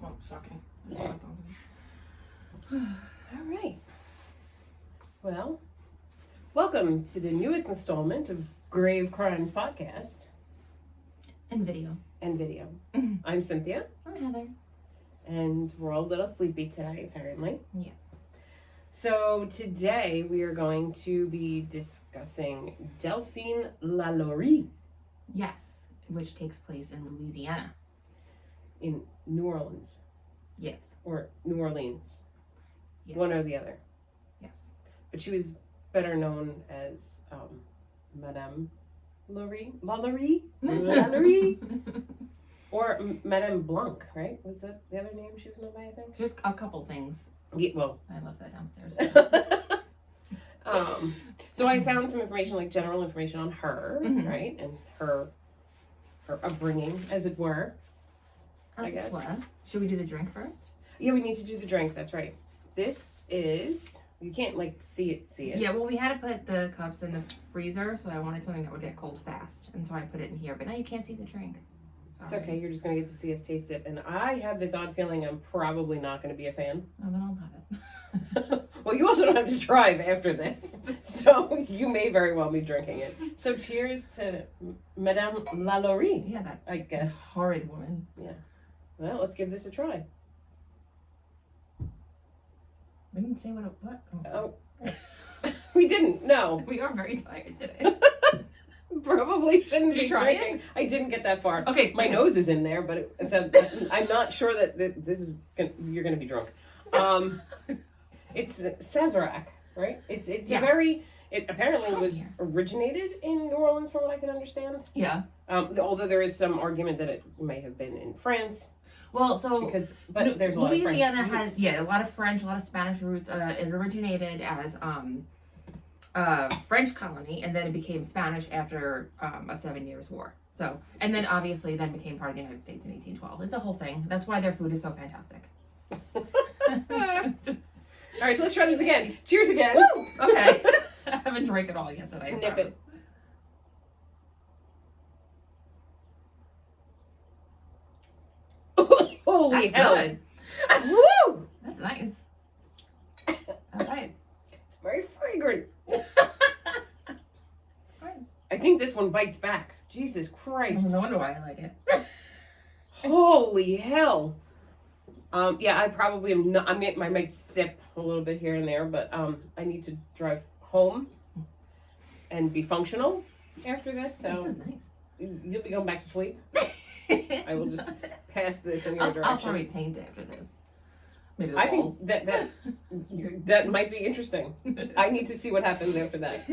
Oh, shocking. All right. Well, welcome to the newest installment of Grave Crimes Podcast. And video. I'm Cynthia. I'm Heather. And we're all a little sleepy today, apparently. Yes. So today we are going to be discussing Delphine LaLaurie. Yes, which takes place in Louisiana. In New Orleans. Yes. Or New Orleans. Yes. One or the other. Yes. But she was better known as Madame LaLaurie? Or Madame Blanc, right? Was that the other name she was known by, I think? Just a couple things. Yeah, well. I left that downstairs. So I found some information, like general information on her, right? And her upbringing, as it were. I guess. Should we do the drink first? Yeah, we need to do the drink, that's right. This is, you can't like see it. Yeah, well, we had to put the cups in the freezer, so I wanted something that would get cold fast. And so I put it in here, but now you can't see the drink. It's okay, you're just going to get to see us taste it. And I have this odd feeling I'm probably not going to be a fan. Oh, then I'll have it. Well, you also don't have to drive after this. So you may very well be drinking it. So cheers to Madame LaLaurie. Yeah, that I guess. horrid woman. Yeah. Well, let's give this a try. We didn't say what? Oh. We didn't, no. We are very tired today. Probably shouldn't be try drinking. I didn't get that far. Okay. My nose is in there, but I'm not sure that this is you're going to be drunk. It's Sazerac, right? It's yes. It apparently was originated in New Orleans, from what I can understand. Yeah. Although there is some argument that it may have been in France. Well, But there's a lot of French Louisiana roots. has a lot of French, a lot of Spanish roots. It originated as French colony, and then it became Spanish after a 7 Years' War. So, and then obviously then became part of the United States in 1812. It's a whole thing. That's why their food is so fantastic. All right, so let's try this again. Cheers again. Woo! Okay. I haven't drank it all yet today. Sniff it. Holy That's hell. good. Woo! That's nice. All right. It's very fragrant. I think this one bites back. Jesus Christ. No wonder why I like it. Holy hell. Yeah, I probably am not. I might sip a little bit here and there, but I need to drive home and be functional after this. So This is nice. You'll be going back to sleep. I will just pass this in your direction. I'll probably paint after this. Maybe the I walls. think that might be interesting. I need to see what happens after that.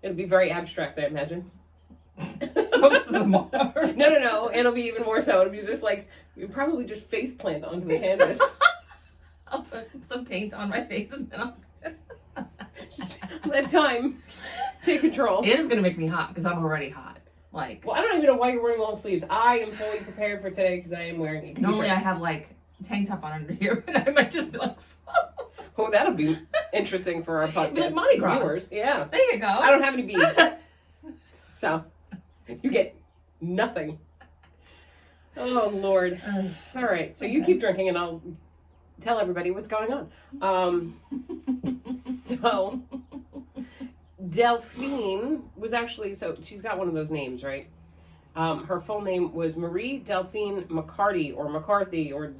It'll be very abstract, I imagine. Most of them are. No. It'll be even more so. It'll be just like, you probably just face plant onto the canvas. I'll put some paint on my face and then Just let time take control. It is going to make me hot because I'm already hot. Like, Well, I don't even know why you're wearing long sleeves. I am fully prepared for today because I am wearing a t-shirt. normally I have like tank top on under here, but I might just be like, Oh, that'll be interesting for our podcast like Mardi Gras. viewers. Yeah. there you go. I don't have any beads. So, you get nothing. Oh, Lord. All right. So you keep drinking and I'll tell everybody what's going on. So, Delphine was actually, so she's got one of those names, right? Her full name was Marie Delphine McCarty or McCarthy or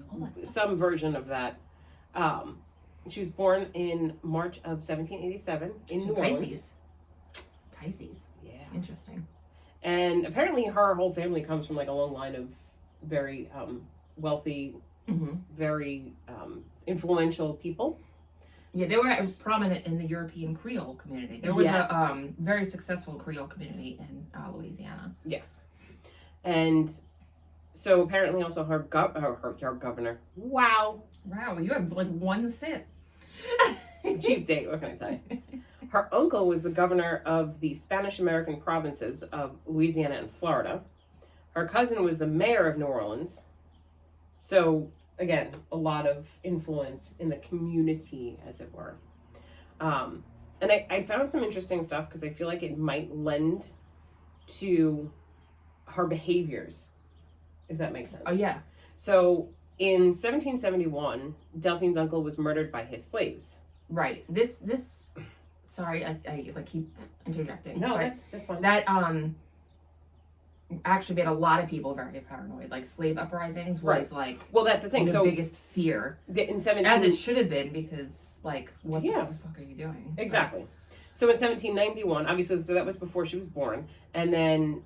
some version of that. She was born in March of 1787 in New Orleans. Pisces. Yeah. Interesting. And apparently her whole family comes from like a long line of very wealthy, very influential people. Yeah, they were prominent in the European Creole community. There was a very successful Creole community in Louisiana. Yes. And so apparently also her governor. Wow. Wow, you have like one sip. Cheap date, what can I say? Her uncle was the governor of the Spanish-American provinces of Louisiana and Florida. Her cousin was the mayor of New Orleans. So, again, a lot of influence in the community, as it were. And I found some interesting stuff because I feel like it might lend to her behaviors, if that makes sense. Oh, yeah. So, In 1771, Delphine's uncle was murdered by his slaves. Right. Sorry, I like keep interjecting. No, but that's fine. That actually made a lot of people very paranoid. Like slave uprisings was like well, that's the thing. the So biggest fear, in 17 as it should have been, because like what the fuck are you doing? Exactly. So in 1791, obviously, so that was before she was born, and then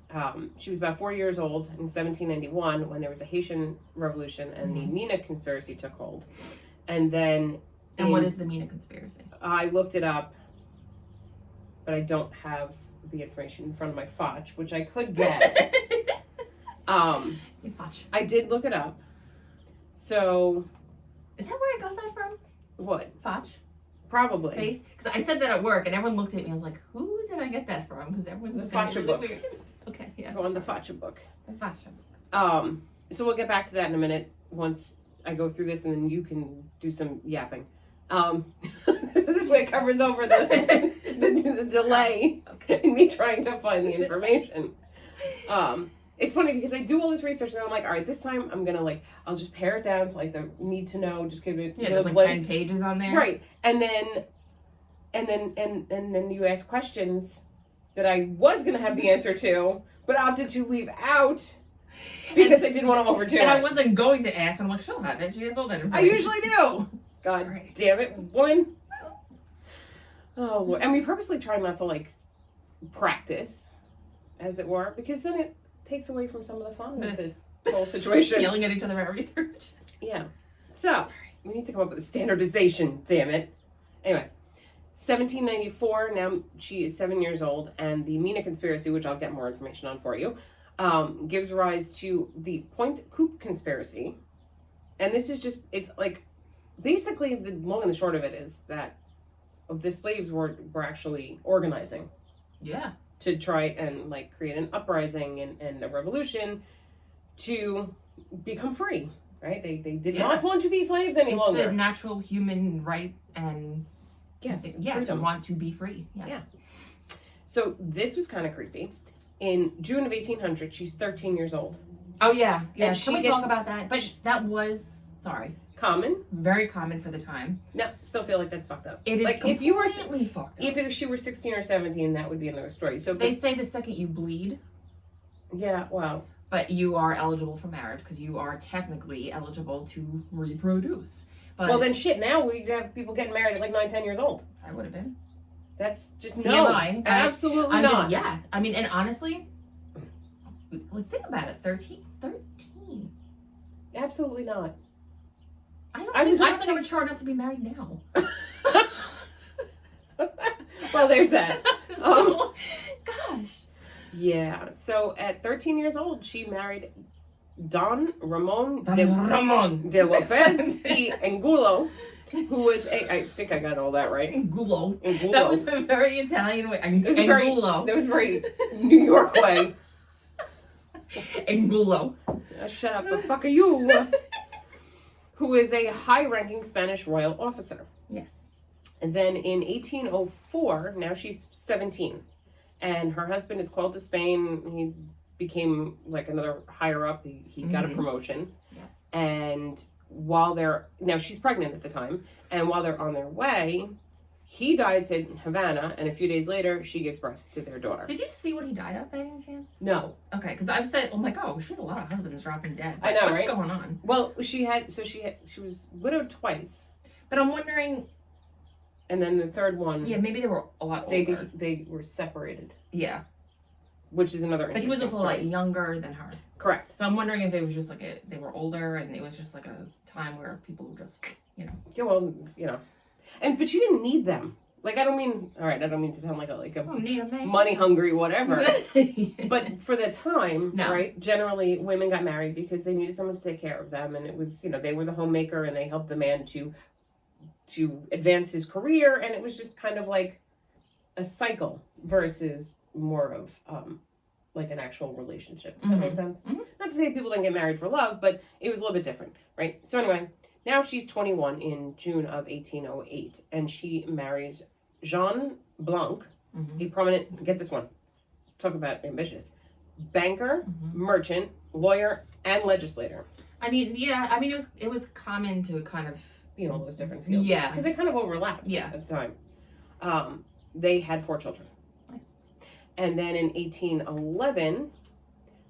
she was about 4 years old in 1791 when there was a Haitian Revolution and the Mina conspiracy took hold, and then. And what is the Mina conspiracy? I looked it up, but I don't have the information in front of my fotch, which I could get. I did look it up. So, is that where I got that from? What? Fotch? Probably. Face? Because I said that at work, and everyone looked at me. I was like, "Who did I get that from?" Because everyone's The looking at me Fotcha really book. weird. Okay, yeah. Go on the Fotcha book. The Fotcha book. So we'll get back to that in a minute once I go through this, and then you can do some yapping. This way it covers over the delay in me trying to find the information. It's funny because I do all this research and I'm like, all right, this time I'm gonna I'll just pare it down to the need to know, just give it. There's 10 pages on there. Right, and then you ask questions that I was gonna have the answer to, but opted to leave out because I didn't want to overdo it. And I wasn't going to ask, but I'm like, she'll have it. She has all that information. I usually do. God damn it, woman. Oh, Lord. And we purposely try not to, practice, as it were, because then it takes away from some of the fun of this whole situation. Yelling at each other about research. Yeah. So, we need to come up with a standardization, damn it. Anyway, 1794, now she is 7 years old, and the Mina conspiracy, which I'll get more information on for you, gives rise to the Point Coup conspiracy. And this is just, it's basically, the long and the short of it is that the slaves were actually organizing. Yeah. To try and create an uprising and a revolution to become free, right? They did not want to be slaves any longer. It's a natural human right and freedom. To want to be free. Yes. Yeah. So this was kind of creepy. In June of 1800, she's 13 years old. Oh yeah. Yeah. And Can we talk about that? But that was common. Very common for the time. No, still feel like that's fucked up. It is completely fucked up. If she were 16 or 17, that would be another story. So they say the second you bleed. Yeah, wow. But you are eligible for marriage because you are technically eligible to reproduce. But well, then shit, now we'd have people getting married at 9, 10 years old. I would have been. That's just TMI. Absolutely not. I mean, and honestly, think about it. 13. Absolutely not. I don't think I'm mature enough to be married now. Well, there's that. Gosh. Yeah. So at 13 years old, she married Don Ramon de Lopez y Angulo, who was I think I got all that right. Angulo. That was a very Italian way. Angulo. That was very New York way. Angulo. Shut up, the fuck are you? Who is a high-ranking Spanish royal officer. Yes. And then in 1804, now she's 17, and her husband is called to Spain. He became another higher up. He got a promotion. Yes. And now she's pregnant at the time, and while they're on their way, he dies in Havana, and a few days later, she gives birth to their daughter. Did you see what he died of by any chance? No. Okay, because I've said, oh my god, she's a lot of husbands dropping dead. I know, What's going on? Well, she was widowed twice. But I'm wondering. And then the third one. Yeah, maybe they were a lot older. They were separated. Yeah. Which is another. But he was also a lot younger than her. Correct. So I'm wondering if it was just they were older and it was just a time where people were just, Yeah, well, but she didn't need them. I don't mean to sound like a money hungry whatever. But for the time, right, generally women got married because they needed someone to take care of them, and it was, they were the homemaker and they helped the man to advance his career, and it was just kind of like a cycle versus more of an actual relationship. Does that make sense? Mm-hmm. Not to say that people didn't get married for love, but it was a little bit different, right? So anyway, now she's 21 in June of 1808, and she marries Jean Blanc, a prominent, get this one, talk about ambitious, banker, merchant, lawyer, and legislator. I mean, yeah. I mean, it was common to kind of be in all those different fields. Yeah. Because they kind of overlapped at the time. They had 4 children. Nice. And then in 1811,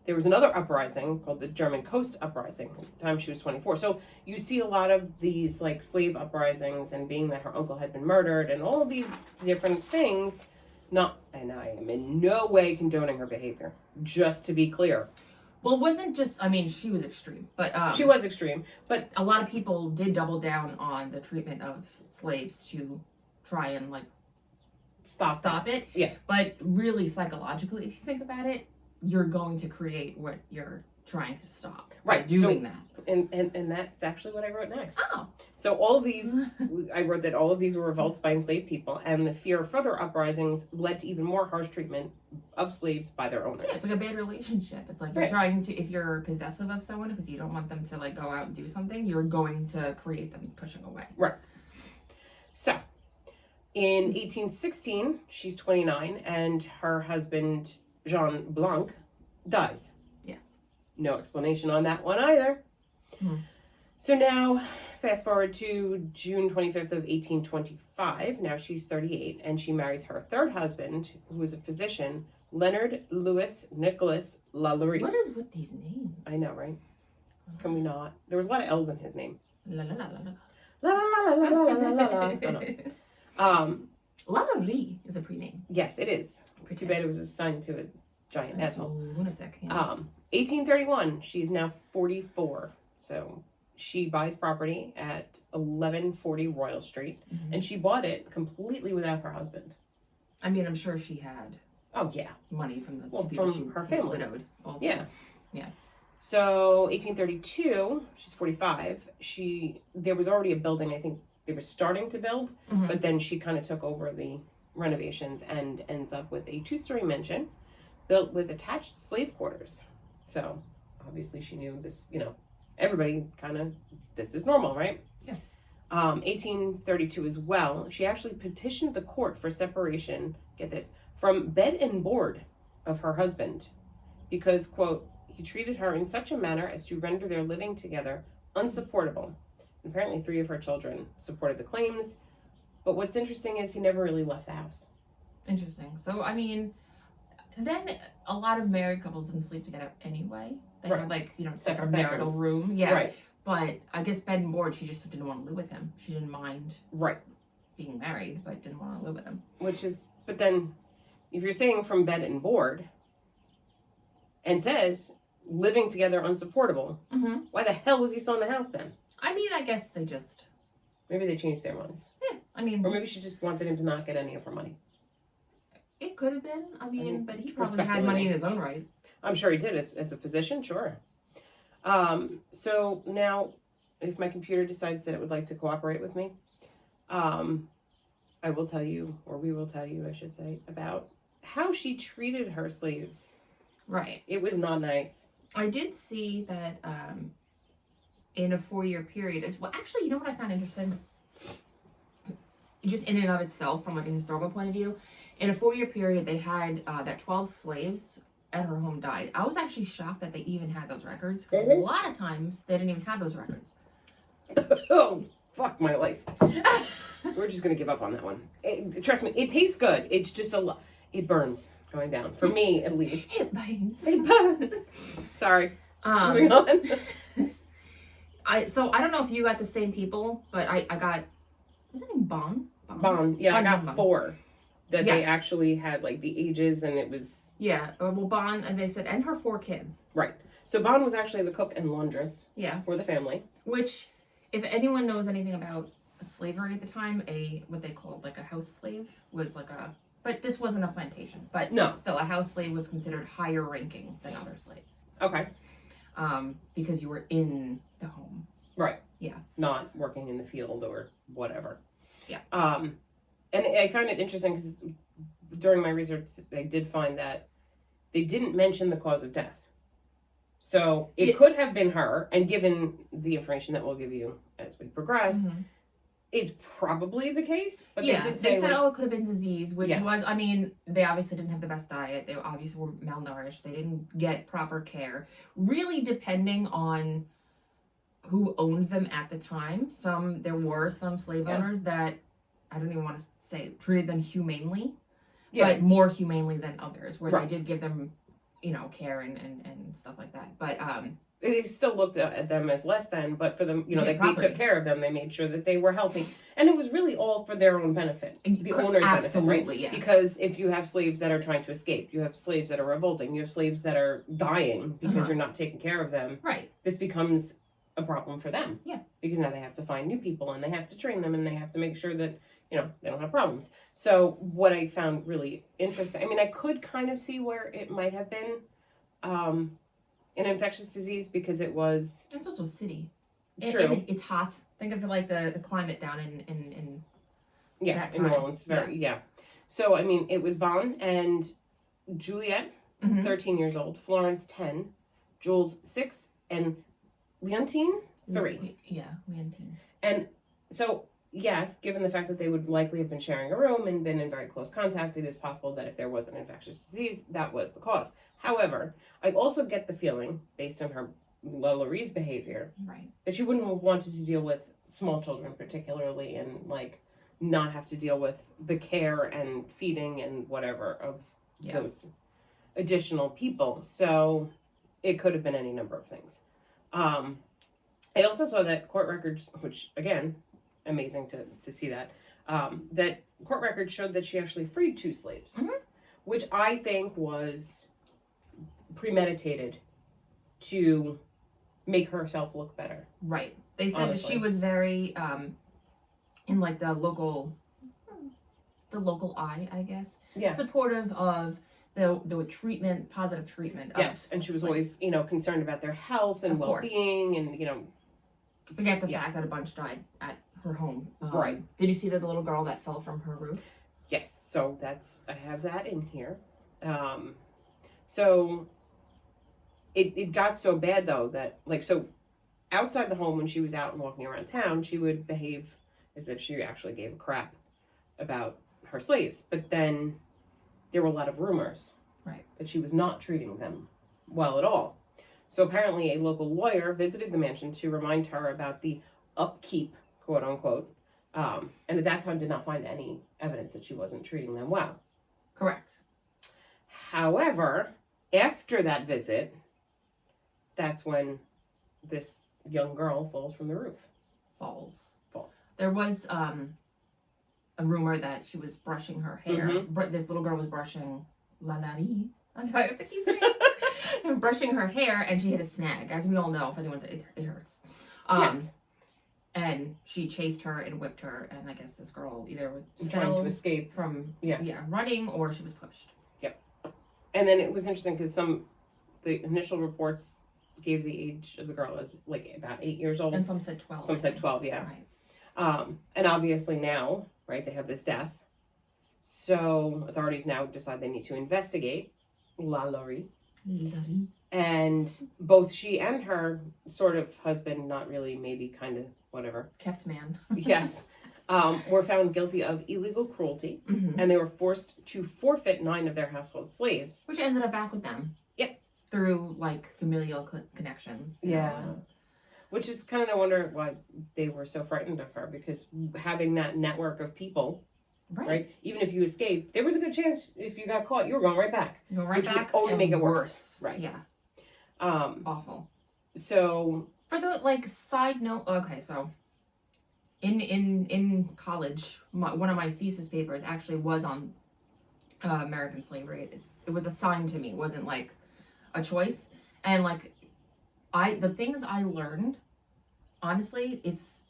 there was another uprising called the German Coast Uprising. At the time she was 24. So you see a lot of these like slave uprisings, and being that her uncle had been murdered and all of these different things. And I am in no way condoning her behavior, just to be clear. Well, it wasn't just, I mean, she was extreme, but... she was extreme, but... A lot of people did double down on the treatment of slaves to try and, like, stop it. Yeah. But really, psychologically, if you think about it, you're going to create what you're trying to stop. Right. Doing that. And that's actually what I wrote next. Oh. So all of these, I wrote that all of these were revolts by enslaved people, and the fear of further uprisings led to even more harsh treatment of slaves by their owners. Yeah, it's like a bad relationship. It's like you're trying to, if you're possessive of someone because you don't want them to like go out and do something, you're going to create them pushing away. Right. So, in 1816, she's 29, and her husband, Jean Blanc, dies. Yes. No explanation on that one either. So now, fast forward to June 25th of 1825. Now she's 38, and she marries her third husband, who was a physician, Leonard Louis Nicholas LaLaurie. What is with these names? I know, right? Can we not? There was a lot of L's in his name. La la la la la. La la la la la la la la. LaLaurie is a pre-name. Yes, it is. Too bad it was assigned to a giant asshole. Lunatic. Yeah. 1831. She's now 44. So she buys property at 1140 Royal Street, and she bought it completely without her husband. I mean, I'm sure she had. Oh yeah, money from the from her family. Widowed also. Yeah. So 1832. She's 45. There was already a building. I think they were starting to build, but then she kind of took over the renovations and ends up with a 2-story mansion built with attached slave quarters. So obviously she knew this, everybody kind of, this is normal, right? Yeah. 1832 as well, she actually petitioned the court for separation, get this, from bed and board of her husband because, quote, he treated her in such a manner as to render their living together unsupportable. And apparently 3 of her children supported the claims, but what's interesting is he never really left the house. Interesting. So, I mean, then a lot of married couples didn't sleep together anyway. They had like, separate marital room. Yeah. Right. But I guess bed and board, she just didn't want to live with him. She didn't mind being married, but didn't want to live with him. But then, if you're saying from bed and board, and says living together unsupportable, why the hell was he still in the house then? I mean, I guess they just... Maybe they changed their minds. Yeah, I mean... Or maybe she just wanted him to not get any of her money. It could have been. I mean, but he probably had money in his own right. I'm sure he did. As a physician, sure. So now, if my computer decides that it would like to cooperate with me, I will tell you, or we will tell you, I should say, about how she treated her slaves. Right. It was not nice. I did see that in a 4-year period, actually, you know what I found interesting? Just in and of itself, from like a historical point of view, in a 4-year period, they had that 12 slaves at her home died. I was actually shocked that they even had those records, because a lot of times they didn't even have those records. Oh, fuck my life. We're just going to give up on that one. Trust me, it tastes good. It's just a lot. It burns going down. For me, at least. It burns. It burns. Sorry. Moving on. So I don't know if you got the same people, but I got, was it in Bon? Bon. Yeah, I got 4 that they actually had like the ages, and it was... Yeah, well, Bon, and they said, and her 4 kids. Right. So Bon was actually the cook and laundress for the family. Which, if anyone knows anything about slavery at the time, what they called like a house slave was like but this wasn't a plantation. But no, still, a house slave was considered higher ranking than other slaves. Okay. Because you were in the home. Right. Yeah. Not working in the field or whatever. Yeah. And I found it interesting because during my research, I did find that they didn't mention the cause of death. So it could have been her, and given the information that we'll give you as we progress, it's probably the case. But they said, it could have been disease, which was, I mean, they obviously didn't have the best diet. They obviously were malnourished. They didn't get proper care. Really depending on who owned them at the time. There were some slave owners that, I don't even want to say, treated them humanely, but more humanely than others, where they did give them, care and stuff like that. But they still looked at them as less than, but for them, they took care of them. They made sure that they were healthy, and it was really all for their own benefit, the owner's benefit, right? Yeah. Because if you have slaves that are trying to escape, you have slaves that are revolting, you have slaves that are dying because you're not taking care of them. Right. This becomes a problem for them. Yeah. Because now they have to find new people, and they have to train them, and they have to make sure that they don't have problems. So what I found really interesting, I could kind of see where it might have been an infectious disease, because it's also a city. True. It's hot. Think of it like the climate down in that in New Orleans. So it was Bon and Juliet, 13 years old, Florence 10, Jules 6, and Leontine 3. Leontine. And so, yes, given the fact that they would likely have been sharing a room and been in very close contact, it is possible that if there was an infectious disease, that was the cause. However, I also get the feeling, based on her LaLaurie's behavior, that she wouldn't have wanted to deal with small children particularly, and not have to deal with the care and feeding and whatever of those additional people. So it could have been any number of things. I also saw that court records, which again, amazing to see that court records showed that she actually freed 2 slaves, which I think was premeditated to make herself look better. Right. They said that she was very in the local eye, I guess. Yeah. Supportive of the treatment, positive treatment. Yes, and she was always, concerned about their health and well-being, and forget the fact that a bunch died at her home. Right. Did you see the little girl that fell from her roof? Yes. So I have that in here. So it got so bad though that outside the home, when she was out and walking around town, she would behave as if she actually gave a crap about her slaves. But then there were a lot of rumors that she was not treating them well at all. So apparently a local lawyer visited the mansion to remind her about the upkeep, quote unquote, and at that time did not find any evidence that she wasn't treating them well. Correct. However, after that visit, that's when this young girl falls from the roof. Falls. There was a rumor that she was brushing her hair. This little girl was brushing LaLaurie. I'm sorry, I have to keep saying brushing her hair, and she hit a snag. As we all know, if anyone's it hurts. Yes. And she chased her and whipped her, and I guess this girl either was trying to escape from running, or she was pushed. Yep. And then it was interesting because the initial reports gave the age of the girl as about 8 years old, and some said 12. Some said 12, yeah. Right. And obviously now, they have this death, so authorities now decide they need to investigate LaLaurie. And both she and her sort of husband, not really, maybe kind of whatever, kept man. Yes, were found guilty of illegal cruelty, and they were forced to forfeit 9 of their household slaves, which ended up back with them. Yep. Through familial connections. Yeah. Which is kind of, I wonder why they were so frightened of her, because having that network of people, right? Even if you escaped, there was a good chance if you got caught, you were going right back. Which would only make it worse. Right. Yeah. Awful. So for the side note, okay, so in college, one of my thesis papers actually was on American slavery. It was assigned to me. It wasn't a choice. And the things I learned, honestly, it's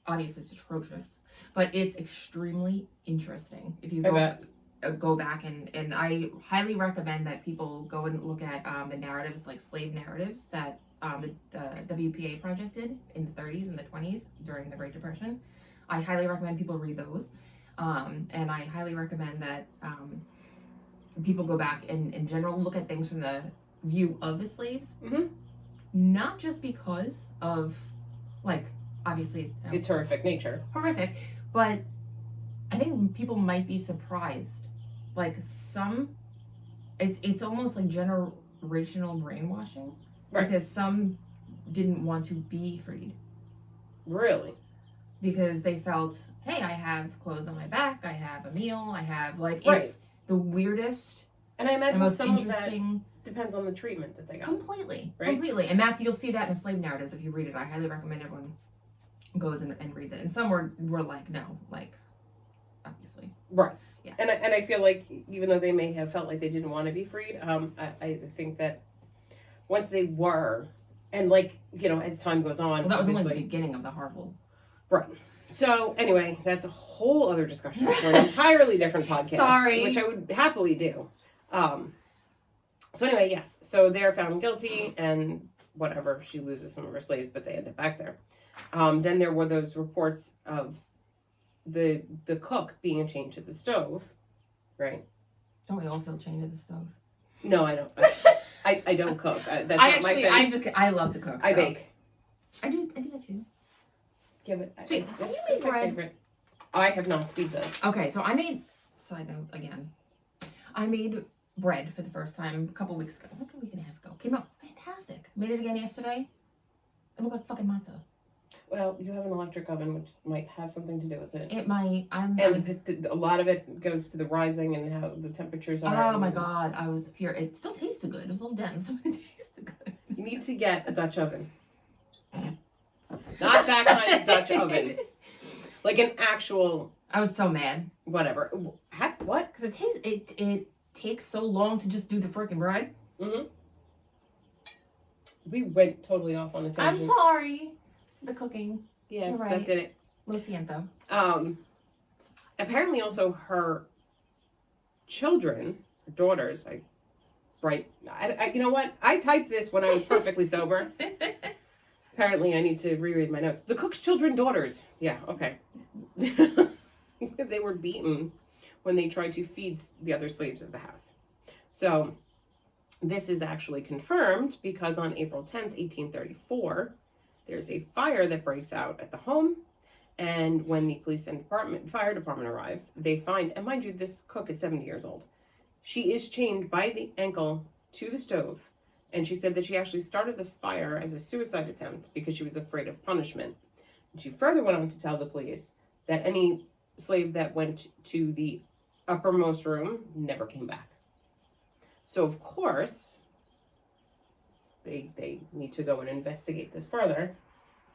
atrocious, but it's extremely interesting if you go back and I highly recommend that people go and look at the narratives, slave narratives that the WPA project did in the 30s and the 20s during the Great Depression. I highly recommend people read those, and I highly recommend that people go back and in general look at things from the view of the slaves, not just because of obviously its horrific nature, but I think people might be surprised. It's almost like generational brainwashing, because some didn't want to be freed. Really? Because they felt, hey, I have clothes on my back, I have a meal, I have, like, Right. it's the weirdest, and I imagine the most some interesting. of that depends on the treatment that they got. Completely. Right? Completely. And you'll see that in slave narratives if you read it. I highly recommend everyone goes and reads it. And some were like, no, like, obviously. Right. Yeah. And I feel like even though they may have felt like they didn't want to be freed, I think that once they were, and like, you know, as time goes on. Well, that was only the beginning of the horrible. Right. So anyway, that's a whole other discussion for an entirely different podcast. Sorry. Which I would happily do. So anyway, yes. So they're found guilty and whatever, she loses some of her slaves, but they end up back there. Then there were those reports of the cook being chained to the stove, right? Don't we all feel chained to the stove? No, I don't. I don't cook. That's not my thing. I love to cook. I bake. I do that too. Give it. Wait, have you made bread? Favorite. I have not Steve does. Okay, so I made, side note again, I made bread for the first time a couple weeks ago, like a week and a half ago. Came out fantastic. Made it again yesterday. It looked like fucking matzah. Well, you have an electric oven, which might have something to do with it. It might. And a lot of it goes to the rising and how the temperatures are. Oh my god, I was furious. It still tasted good. It was a little dense, but it tasted good. You need to get a Dutch oven. Not that kind of Dutch oven. Like an actual. I was so mad. Whatever. What? Because it takes so long to just do the freaking bread. Mm-hmm. We went totally off on a tangent. I'm sorry. The cooking. Yes, right. that did it. Lo siento. Apparently also her children, her daughters, you know what? I typed this when I was perfectly sober. Apparently I need to reread my notes. The cook's children, daughters. Yeah, okay. They were beaten when they tried to feed the other slaves of the house. So this is actually confirmed because on April 10th, 1834, there's a fire that breaks out at the home. And when the police and fire department arrive, they find, and mind you, this cook is 70 years old. She is chained by the ankle to the stove. And she said that she actually started the fire as a suicide attempt because she was afraid of punishment. And she further went on to tell the police that any slave that went to the uppermost room never came back. So, of course, they need to go and investigate this further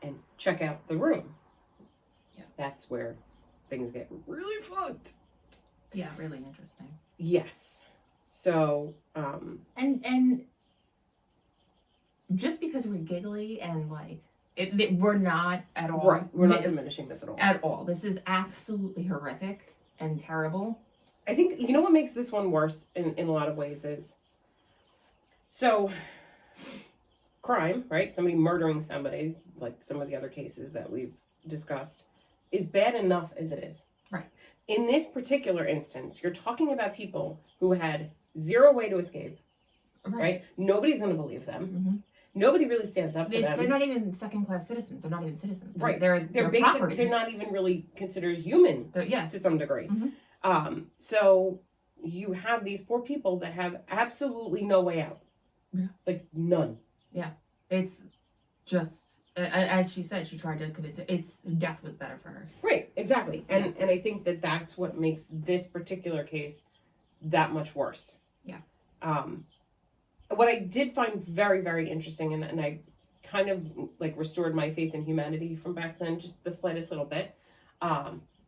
and check out the room. Yeah. That's where things get really fucked. Yeah, really interesting. Yes. So, And just because we're giggly and like, we're not at all. Right. We're not diminishing this at all. At all. This is absolutely horrific and terrible. I think, you know what makes this one worse in a lot of ways is, so, crime, right? Somebody murdering somebody, like some of the other cases that we've discussed, is bad enough as it is. Right. In this particular instance, you're talking about people who had zero way to escape, right? Nobody's going to believe them. Mm-hmm. Nobody really stands up for them. They're not even second-class citizens. They're not even citizens. Right. They're property. They're not even really considered human to some degree. Mm-hmm. So you have these poor people that have absolutely no way out. Yeah. Like, none. Yeah. It's just, as she said, she tried to commit death was better for her. Right, exactly. And I think that that's what makes this particular case that much worse. Yeah. What I did find very, very interesting, and I kind of like restored my faith in humanity from back then, just the slightest little bit,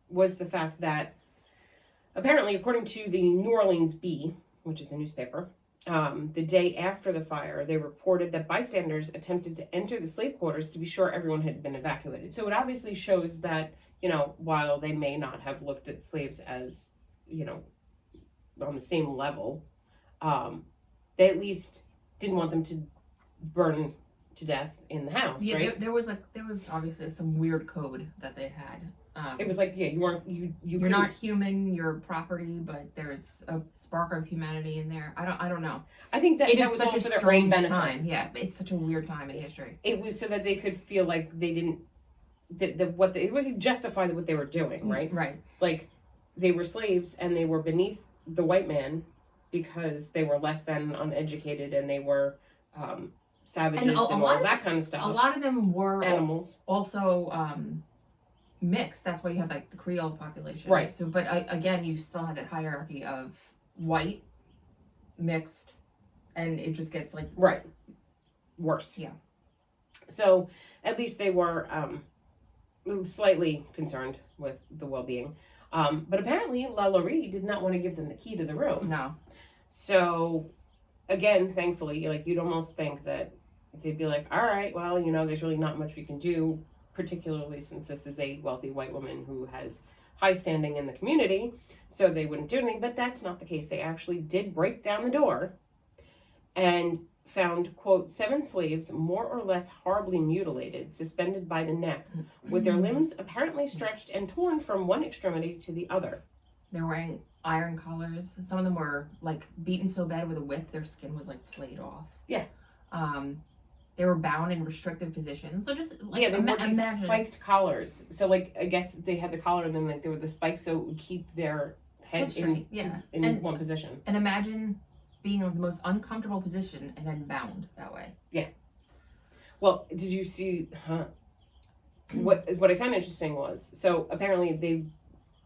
was the fact that apparently, according to the New Orleans Bee, which is a newspaper, the day after the fire, they reported that bystanders attempted to enter the slave quarters to be sure everyone had been evacuated. So it obviously shows that, you know, while they may not have looked at slaves as, you know, on the same level, they at least didn't want them to burn to death in the house, right? There was obviously some weird code that they had. It was like, you're not human, you're property, but there's a spark of humanity in there. I don't know. I think that it that is was such a for their own strange benefit. time. Yeah, it's such a weird time in history. It was so that they could feel like they didn't they could justify what they were doing, right? Right. Like they were slaves and they were beneath the white man because they were less than uneducated and they were savages and all that kind of stuff. A lot of them were animals. Also mixed. That's why you have like the Creole population. Right. So, but again, you still had that hierarchy of white, mixed, and it just gets like right worse. Yeah. So at least they were slightly concerned with the well-being. But apparently LaLaurie did not want to give them the key to the room. No. So again, thankfully, like you'd almost think that they'd be like, all right, well, you know, there's really not much we can do, particularly since this is a wealthy white woman who has high standing in the community, so they wouldn't do anything. But that's not the case. They actually did break down the door and found, quote, 7 slaves more or less horribly mutilated, suspended by the neck, with their limbs apparently stretched and torn from one extremity to the other. They're wearing iron collars. Some of them were like beaten so bad with a whip their skin was like flayed off. Yeah. They were bound in restrictive positions. So just like they wore these spiked collars. So like I guess they had the collar and then like there were the spikes so it would keep their head in one position. And imagine being in the most uncomfortable position and then bound that way. Yeah. Well, did you see what I found interesting was, so apparently they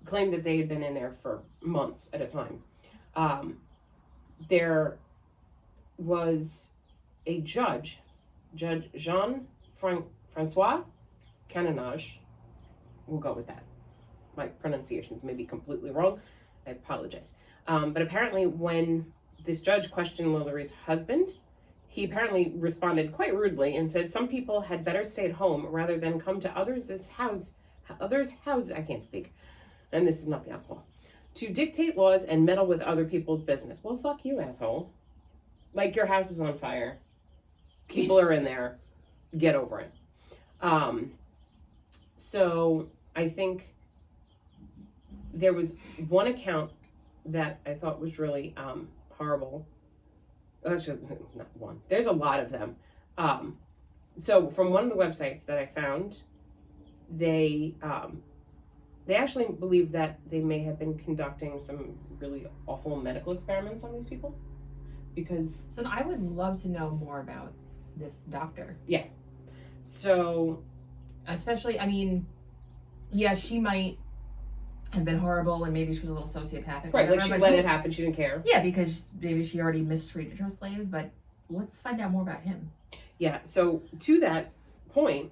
claimed that they had been in there for months at a time. There was a Judge Jean-Francois Canonage, we'll go with that. My pronunciations may be completely wrong. I apologize. But apparently when this judge questioned LaLaurie's husband, he apparently responded quite rudely and said some people had better stay at home rather than come to others' house, I can't speak, and this is not the alcohol, to dictate laws and meddle with other people's business. Well, fuck you, asshole. Like, your house is on fire. People are in there. Get over it. So I think there was one account that I thought was really horrible. Actually, not one. There's a lot of them. So from one of the websites that I found, they actually believe that they may have been conducting some really awful medical experiments on these people. Because... So I would love to know more about this doctor. Yeah. So... Especially, I mean, yeah, she might have been horrible and maybe she was a little sociopathic. Right, whatever, like she let it happen, she didn't care. Yeah, because maybe she already mistreated her slaves, but let's find out more about him. Yeah, so to that point,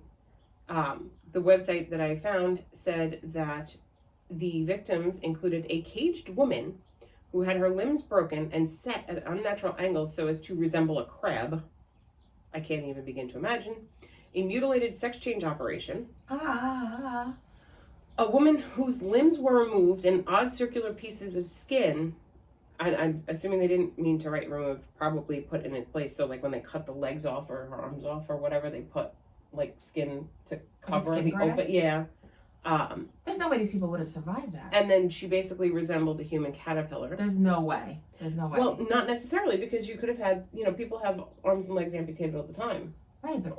the website that I found said that the victims included a caged woman who had her limbs broken and set at unnatural angles so as to resemble a crab. I can't even begin to imagine. A mutilated sex change operation. A woman whose limbs were removed and odd circular pieces of skin. I'm assuming they didn't mean to write remove, probably put in its place. So like when they cut the legs off or her arms off or whatever, they put like skin to cover the open. Yeah. There's no way these people would have survived that. And then she basically resembled a human caterpillar. There's no way. Well, not necessarily, because you could have had, people have arms and legs amputated all the time. Right, but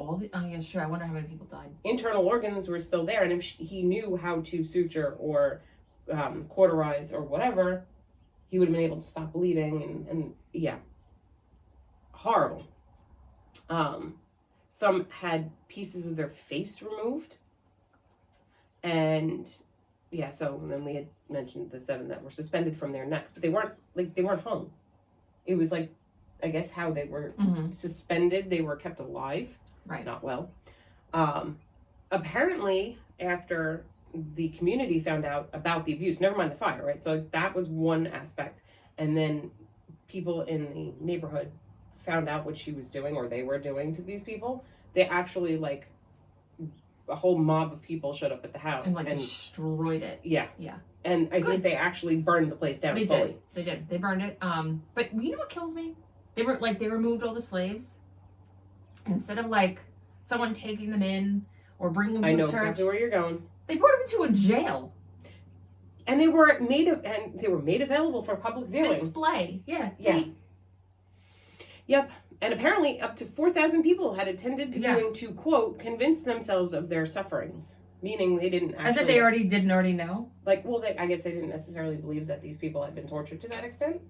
yeah, sure. I wonder how many people died. Internal organs were still there, and if he knew how to suture or cauterize or whatever, he would have been able to stop bleeding, and yeah. Horrible. Some had pieces of their face removed. And yeah, so then we had mentioned the 7 that were suspended from their necks, but they weren't hung. It was like, I guess how they were suspended, they were kept alive. Right. Not well. Apparently, after the community found out about the abuse, never mind the fire, right? So that was one aspect. And then people in the neighborhood found out what she was doing or they were doing to these people. They actually, a whole mob of people showed up at the house. And destroyed it. Yeah. Yeah. And I think they actually burned the place down fully. They did. They burned it. But you know what kills me? They removed all the slaves. Instead of someone taking them in or bringing them to a church. I know exactly where you're going. They brought them to a jail. And they were made available for public viewing. Display. Yeah. Yep. And apparently up to 4,000 people had attended the viewing to, quote, convince themselves of their sufferings. Meaning they didn't actually... As if they didn't already know? I guess they didn't necessarily believe that these people had been tortured to that extent.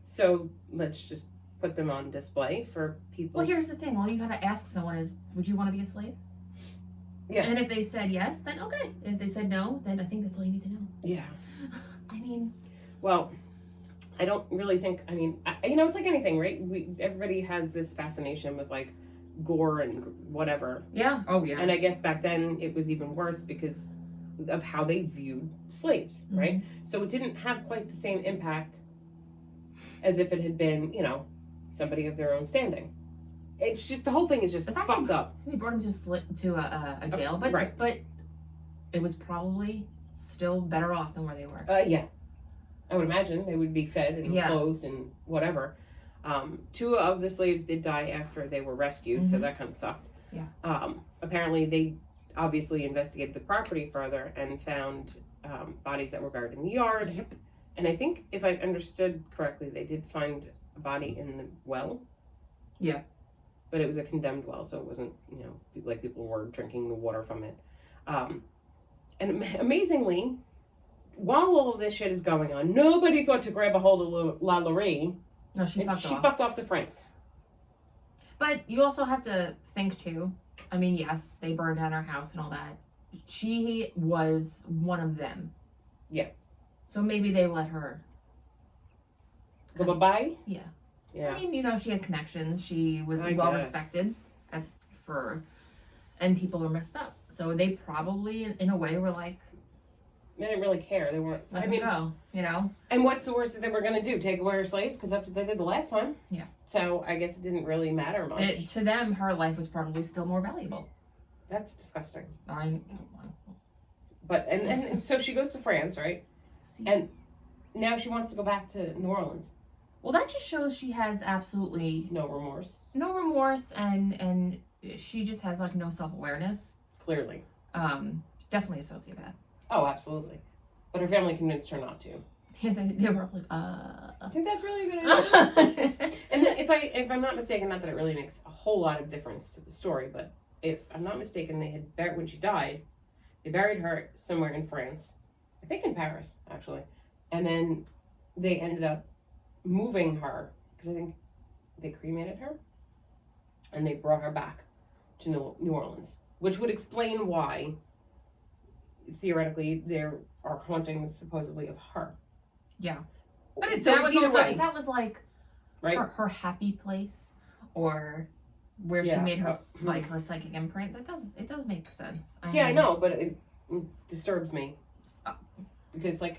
So let's just put them on display for people. Well, here's the thing. All you gotta ask someone is, would you want to be a slave? Yeah. And if they said yes, then okay. And if they said no, then I think that's all you need to know. Yeah. I mean... Well, I don't really think, it's like anything, right? Everybody has this fascination with, like, gore and whatever. Yeah. Oh, yeah. And I guess back then it was even worse because of how they viewed slaves, right? Mm-hmm. So it didn't have quite the same impact as if it had been, somebody of their own standing. It's just, the whole thing is just fucked up. They brought him to a jail, but right. But it was probably still better off than where they were. Yeah. I would imagine they would be fed and clothed and whatever. 2 of the slaves did die after they were rescued, so that kind of sucked. Yeah. Apparently they obviously investigated the property further and found bodies that were buried in the yard. Yep. And I think, if I understood correctly, they did find a body in the well. Yeah. But it was a condemned well, so it wasn't, like people were drinking the water from it. And amazingly, while all of this shit is going on, nobody thought to grab a hold of LaLaurie. No, she fucked off. She fucked off to France. But you also have to think, too. I mean, yes, they burned down her house and all that. She was one of them. Yeah. So maybe they let her... Go bye-bye? Yeah. Yeah. I mean, she had connections. She was well respected and people were messed up. So they probably, in a way, were like... They didn't really care. They weren't... Let them go, And what's the worst that they were going to do? Take away her slaves? Because that's what they did the last time. Yeah. So I guess it didn't really matter much. To them, her life was probably still more valuable. That's disgusting. But, and so she goes to France, right? See? And now she wants to go back to New Orleans. Well, that just shows she has absolutely... No remorse. No remorse, and she just has, like, no self-awareness. Clearly. Definitely a sociopath. Oh, absolutely. But her family convinced her not to. Yeah, they were like, I think that's really a good idea. And then if I'm not mistaken, not that it really makes a whole lot of difference to the story, but if I'm not mistaken, they had buried, when she died, they buried her somewhere in France. I think in Paris, actually. And then they ended up moving her, because I think they cremated her, and they brought her back to New Orleans, which would explain why, theoretically, there are hauntings supposedly of her. Yeah. But So that was like right? her happy place, or where she made her her psychic imprint. It does make sense. I know, but it disturbs me because I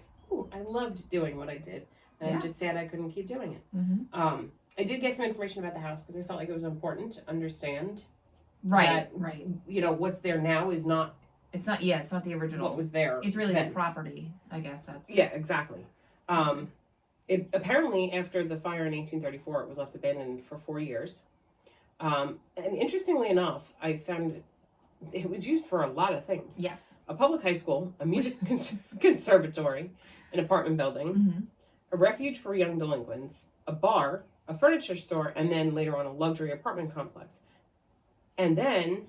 loved doing what I did, and I'm just sad I couldn't keep doing it. Mm-hmm. I did get some information about the house because I felt like it was important to understand. Right. What's there now is not. It's not. Yeah, it's not the original. What was there? It's really the property. I guess that's. Yeah, exactly. It apparently, after the fire in 1834, it was left abandoned for 4 years. And interestingly enough, I found it was used for a lot of things. Yes. A public high school, a music conservatory, an apartment building, a refuge for young delinquents, a bar, a furniture store, and then later on a luxury apartment complex. And then,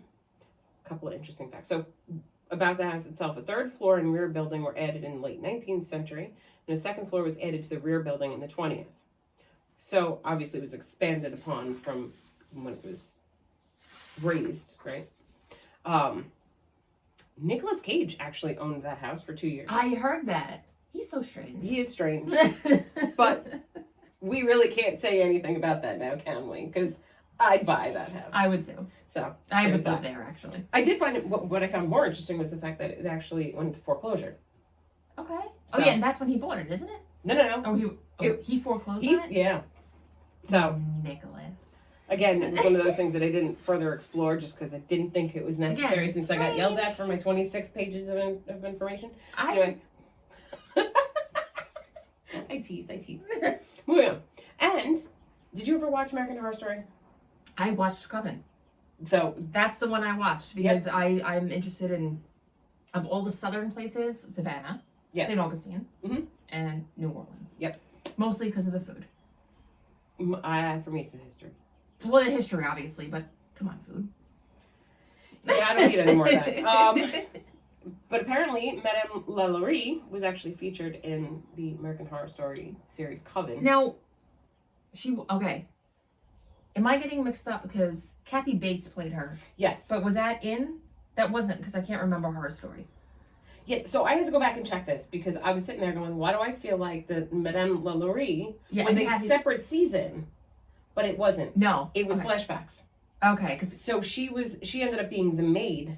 a couple of interesting facts. So, about the house itself, a third floor and rear building were added in the late 19th century, and a second floor was added to the rear building in the 20th. So, obviously, it was expanded upon from when it was raised, right? Nicolas Cage actually owned that house for 2 years. I heard that. He's so strange. He is strange. But we really can't say anything about that now, can we? Because I'd buy that house. I would too. So I would live there, actually. I did find it, what I found more interesting was the fact that it actually went into foreclosure. Okay. So, oh yeah, and that's when he bought it, isn't it? No. He foreclosed on it? Yeah. So Nicholas. Again, it was one of those things that I didn't further explore just because I didn't think it was necessary since I got yelled at for my 26 pages of information. Anyway. I tease. Moving on. And did you ever watch American Horror Story? I watched Coven. So that's the one I watched because I'm interested in, of all the southern places, Savannah, St. Augustine, and New Orleans. Yep. Mostly because of the food. For me, it's the history. Well, the history, obviously, but come on, food. Yeah, I don't eat any more of that. But apparently, Madame LaLaurie was actually featured in the American Horror Story series Coven. Now, Am I getting mixed up because Kathy Bates played her? Yes. But was that in? That wasn't, because I can't remember her story. Yes, so I had to go back and check this because I was sitting there going, why do I feel like the Madame LaLaurie was a separate season? But it wasn't. No. It was flashbacks. Okay. So she ended up being the maid,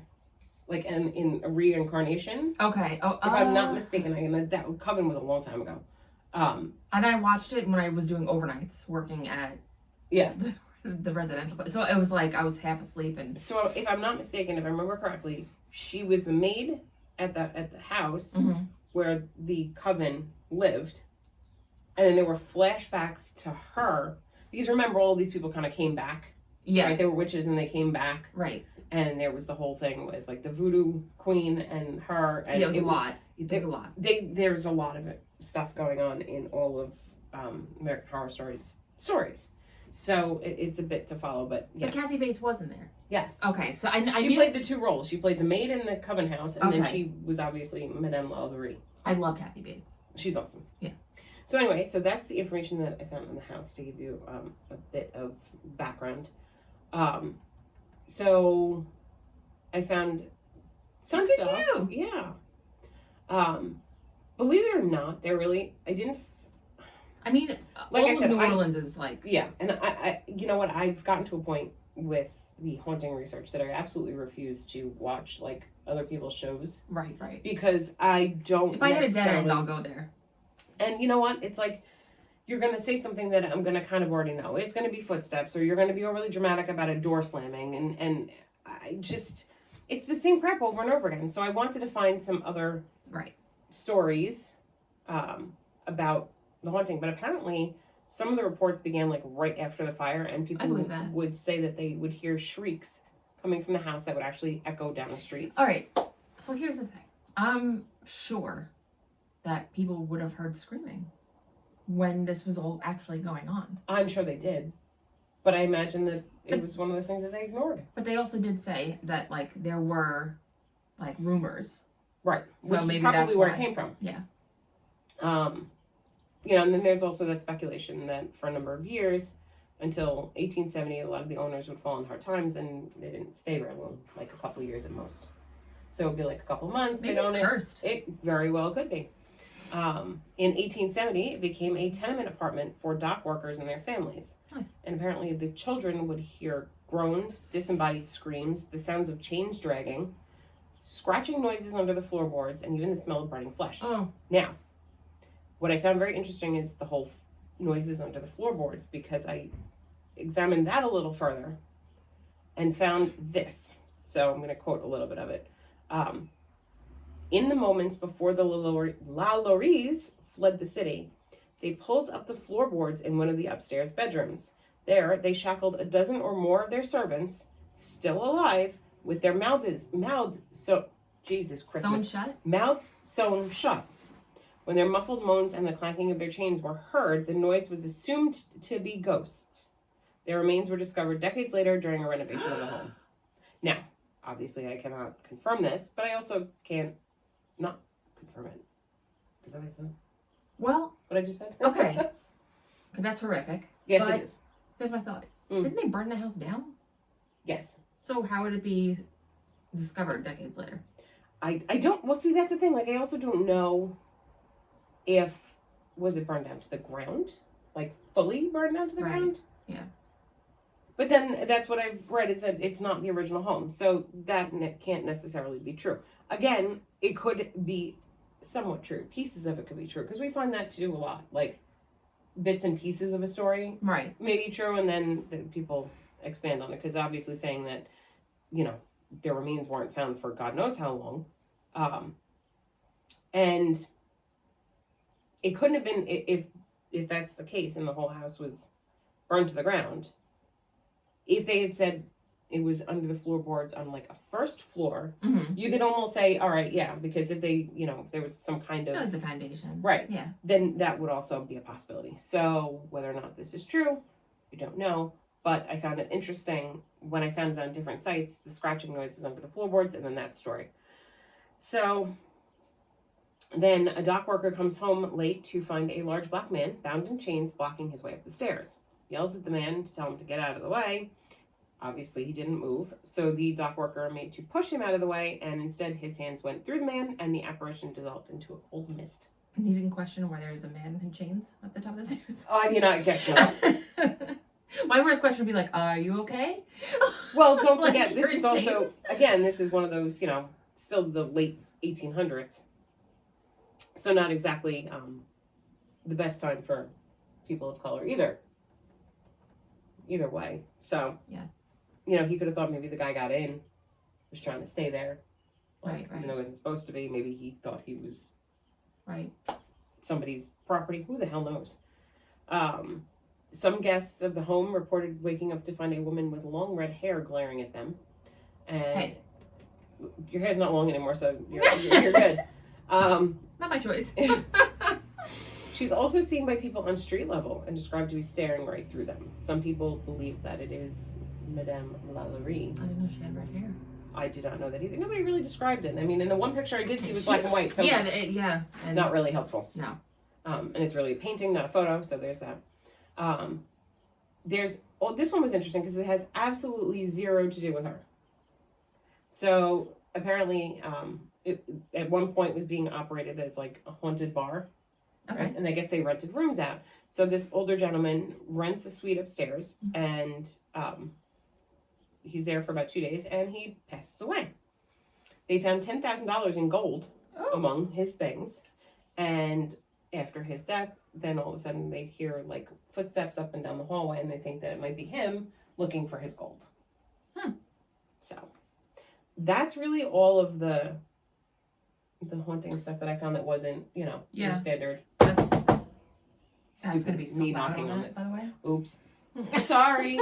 like in a reincarnation. Okay. Oh, if I'm not mistaken, that Coven was a long time ago. And I watched it when I was doing overnights, working at the residential place. So it was like I was half asleep and. So if I'm not mistaken, if I remember correctly, she was the maid at the house where the Coven lived, and then there were flashbacks to her because remember all these people kind of came back. Yeah. Right? They were witches and they came back. Right. And there was the whole thing with like the voodoo queen and her. And yeah, it was a lot. There's a lot. There's a lot of stuff going on in all of American Horror Stories. So it's a bit to follow, but yes. But Kathy Bates wasn't there. Yes. Okay, so I she knew... played the two roles. She played the maid in the Coven house, and then she was obviously Madame LaLaurie. I love Kathy Bates. She's awesome. Yeah. So anyway, so that's the information that I found in the house to give you a bit of background. So I found some Look stuff. at you. Yeah. Believe it or not, I mean, like all I said, of New Orleans is like... Yeah, and I you know what, I've gotten to a point with the haunting research that I absolutely refuse to watch, like, other people's shows. Right, right. Because I don't If I hit a dead end, I'll go there. And you know what, it's like, you're going to say something that I'm going to kind of already know. It's going to be footsteps, or you're going to be overly dramatic about a door slamming, and I just... It's the same crap over and over again. So I wanted to find some other stories about the haunting, but apparently some of the reports began like right after the fire, and people would say that they would hear shrieks coming from the house that would actually echo down the streets. All right, so here's the thing. I'm sure that people would have heard screaming when this was all actually going on. I'm sure they did, but I imagine that it was one of those things that they ignored. But they also did say that like there were like rumors, right? So which maybe is probably that's where why. It came from. Yeah. You know, and then there's also that speculation that for a number of years, until 1870, a lot of the owners would fall in hard times, and they didn't stay very long, like a couple of years at most. So it'd be like a couple of months. Maybe it's cursed. It very well could be. In 1870, it became a tenement apartment for dock workers and their families. Nice. And apparently the children would hear groans, disembodied screams, the sounds of chains dragging, scratching noises under the floorboards, and even the smell of burning flesh. Oh. Now, what I found very interesting is the whole noises under the floorboards, because I examined that a little further and found this. So I'm going to quote a little bit of it. In the moments before the LaLauries fled the city, they pulled up the floorboards in one of the upstairs bedrooms. There, they shackled a dozen or more of their servants, still alive, with their mouths Jesus Christmas. Sewn shut? Mouths sewn shut. When their muffled moans and the clanking of their chains were heard, the noise was assumed to be ghosts. Their remains were discovered decades later during a renovation of the home. Now, obviously I cannot confirm this, but I also can't not confirm it. Does that make sense? Well, what I just said? Okay. That's horrific. Yes, but it is. Here's my thought. Didn't they burn the house down? Yes. So how would it be discovered decades later? I don't, well, see, that's the thing. Like, I also don't know if, was it burned down to the ground? Like, fully burned down to the ground? Yeah. But then that's what I've read, is that it's not the original home. So that can't necessarily be true. Again, it could be somewhat true. Pieces of it could be true. Because we find that to do a lot. Like, bits and pieces of a story. Right. May be true, and then people expand on it. Because obviously saying that, you know, their remains weren't found for God knows how long. And it couldn't have been, if that's the case and the whole house was burned to the ground, if they had said it was under the floorboards on like a first floor, you could almost say, all right, yeah, because if they, you know, if there was some kind of... Like the foundation. Right. Yeah. Then that would also be a possibility. So whether or not this is true, we don't know. But I found it interesting when I found it on different sites, the scratching noises under the floorboards, and then that story. So then a dock worker comes home late to find a large black man bound in chains blocking his way up the stairs. yells at the man to tell him to get out of the way. Obviously, he didn't move, so the dock worker made to push him out of the way, and instead his hands went through the man, and the apparition developed into a cold mist. And you didn't question why there's a man in chains at the top of the stairs? I mean, I guess not. My worst question would be like, are you okay? Well, don't forget, Like, this is you're in also, chains? again, this is one of those, still the late 1800s. So not exactly the best time for people of color either way. So, yeah. He could have thought maybe the guy got in, was trying to stay there. Right. Even though he wasn't supposed to be. Maybe he thought he was right. somebody's property. Who the hell knows? Some guests of the home reported waking up to find a woman with long red hair glaring at them. And Hey. Your hair's not long anymore, so you're good. Not my choice. She's also seen by people on street level and described to be staring right through them. Some people believe that it is Madame LaLaurie. I didn't know she had red hair. I did not know that either. Nobody really described it. I mean, in the one picture I did see was black and white. So yeah. And not really helpful. No. And it's really a painting, not a photo, so there's that. This one was interesting because it has absolutely zero to do with her. So apparently, it at one point was being operated as like a haunted bar. Okay. Right? And I guess they rented rooms out. So this older gentleman rents a suite upstairs, and he's there for about 2 days, and he passes away. They found $10,000 in gold among his things, and after his death, then all of a sudden they'd hear like footsteps up and down the hallway, and they think that it might be him looking for his gold. So that's really all of the haunting stuff that I found that wasn't, your standard. That's gonna be so me loud knocking on it, by the way. Oops. Sorry.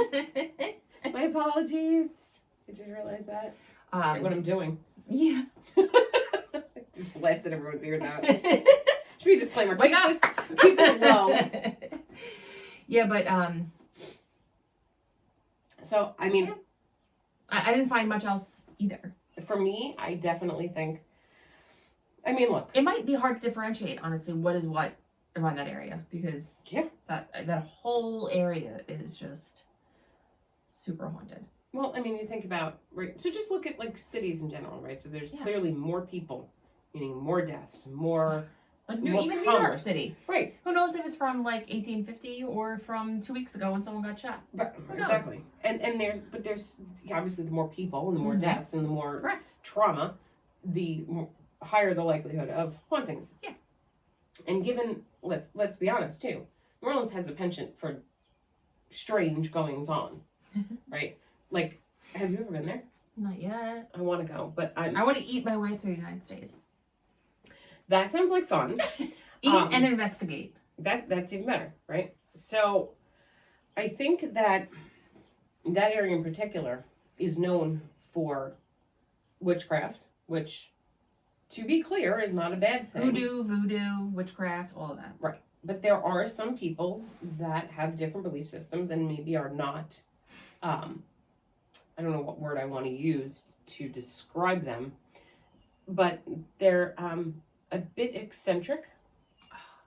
My apologies. I just realized that. What I'm doing. Yeah. Just blasted everyone's ears out. Should we disclaimer? Wake up! Keep it low. Yeah, but so I mean, I didn't find much else either. For me, I definitely think. I mean, look. It might be hard to differentiate, honestly, what is what around that area, because that whole area is just super haunted. Well, I mean, you think about, right, so just look at like cities in general, right? So there's clearly more people, meaning more deaths, more even commerce. New York City. Right. Who knows if it's from like 1850 or from 2 weeks ago when someone got shot. Right. Exactly. And there's obviously the more people and the more deaths and the more trauma, the higher the likelihood of hauntings. Yeah. And given, let's be honest too, New Orleans has a penchant for strange goings on, right? Like, have you ever been there? Not yet. I want to go, but I want to eat my way through the United States. That sounds like fun. Eat and investigate. That's even better, right? So, I think that area in particular is known for witchcraft, which, to be clear, is not a bad thing. Voodoo, witchcraft, all of that. Right. But there are some people that have different belief systems and maybe are not, I don't know what word I want to use to describe them, but they're a bit eccentric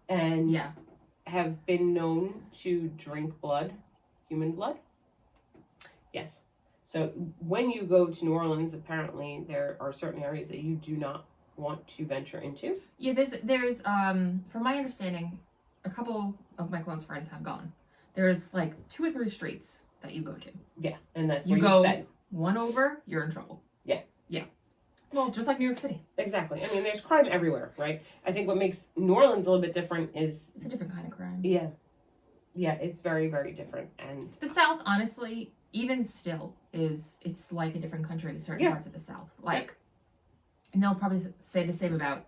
and have been known to drink blood, human blood. Yes. So when you go to New Orleans, apparently there are certain areas that you do not want to venture into. Yeah, there's from my understanding, a couple of my close friends have gone. There's like 2 or 3 streets that you go to. Yeah, and that's where you stay. One over, you're in trouble. Yeah. Yeah. Well, just like New York City. Exactly. I mean, there's crime everywhere, right? I think what makes New Orleans a little bit different is... It's a different kind of crime. Yeah. Yeah, it's very, very different. And the South, honestly, even still, it's like a different country in certain parts of the South. Like, and they'll probably say the same about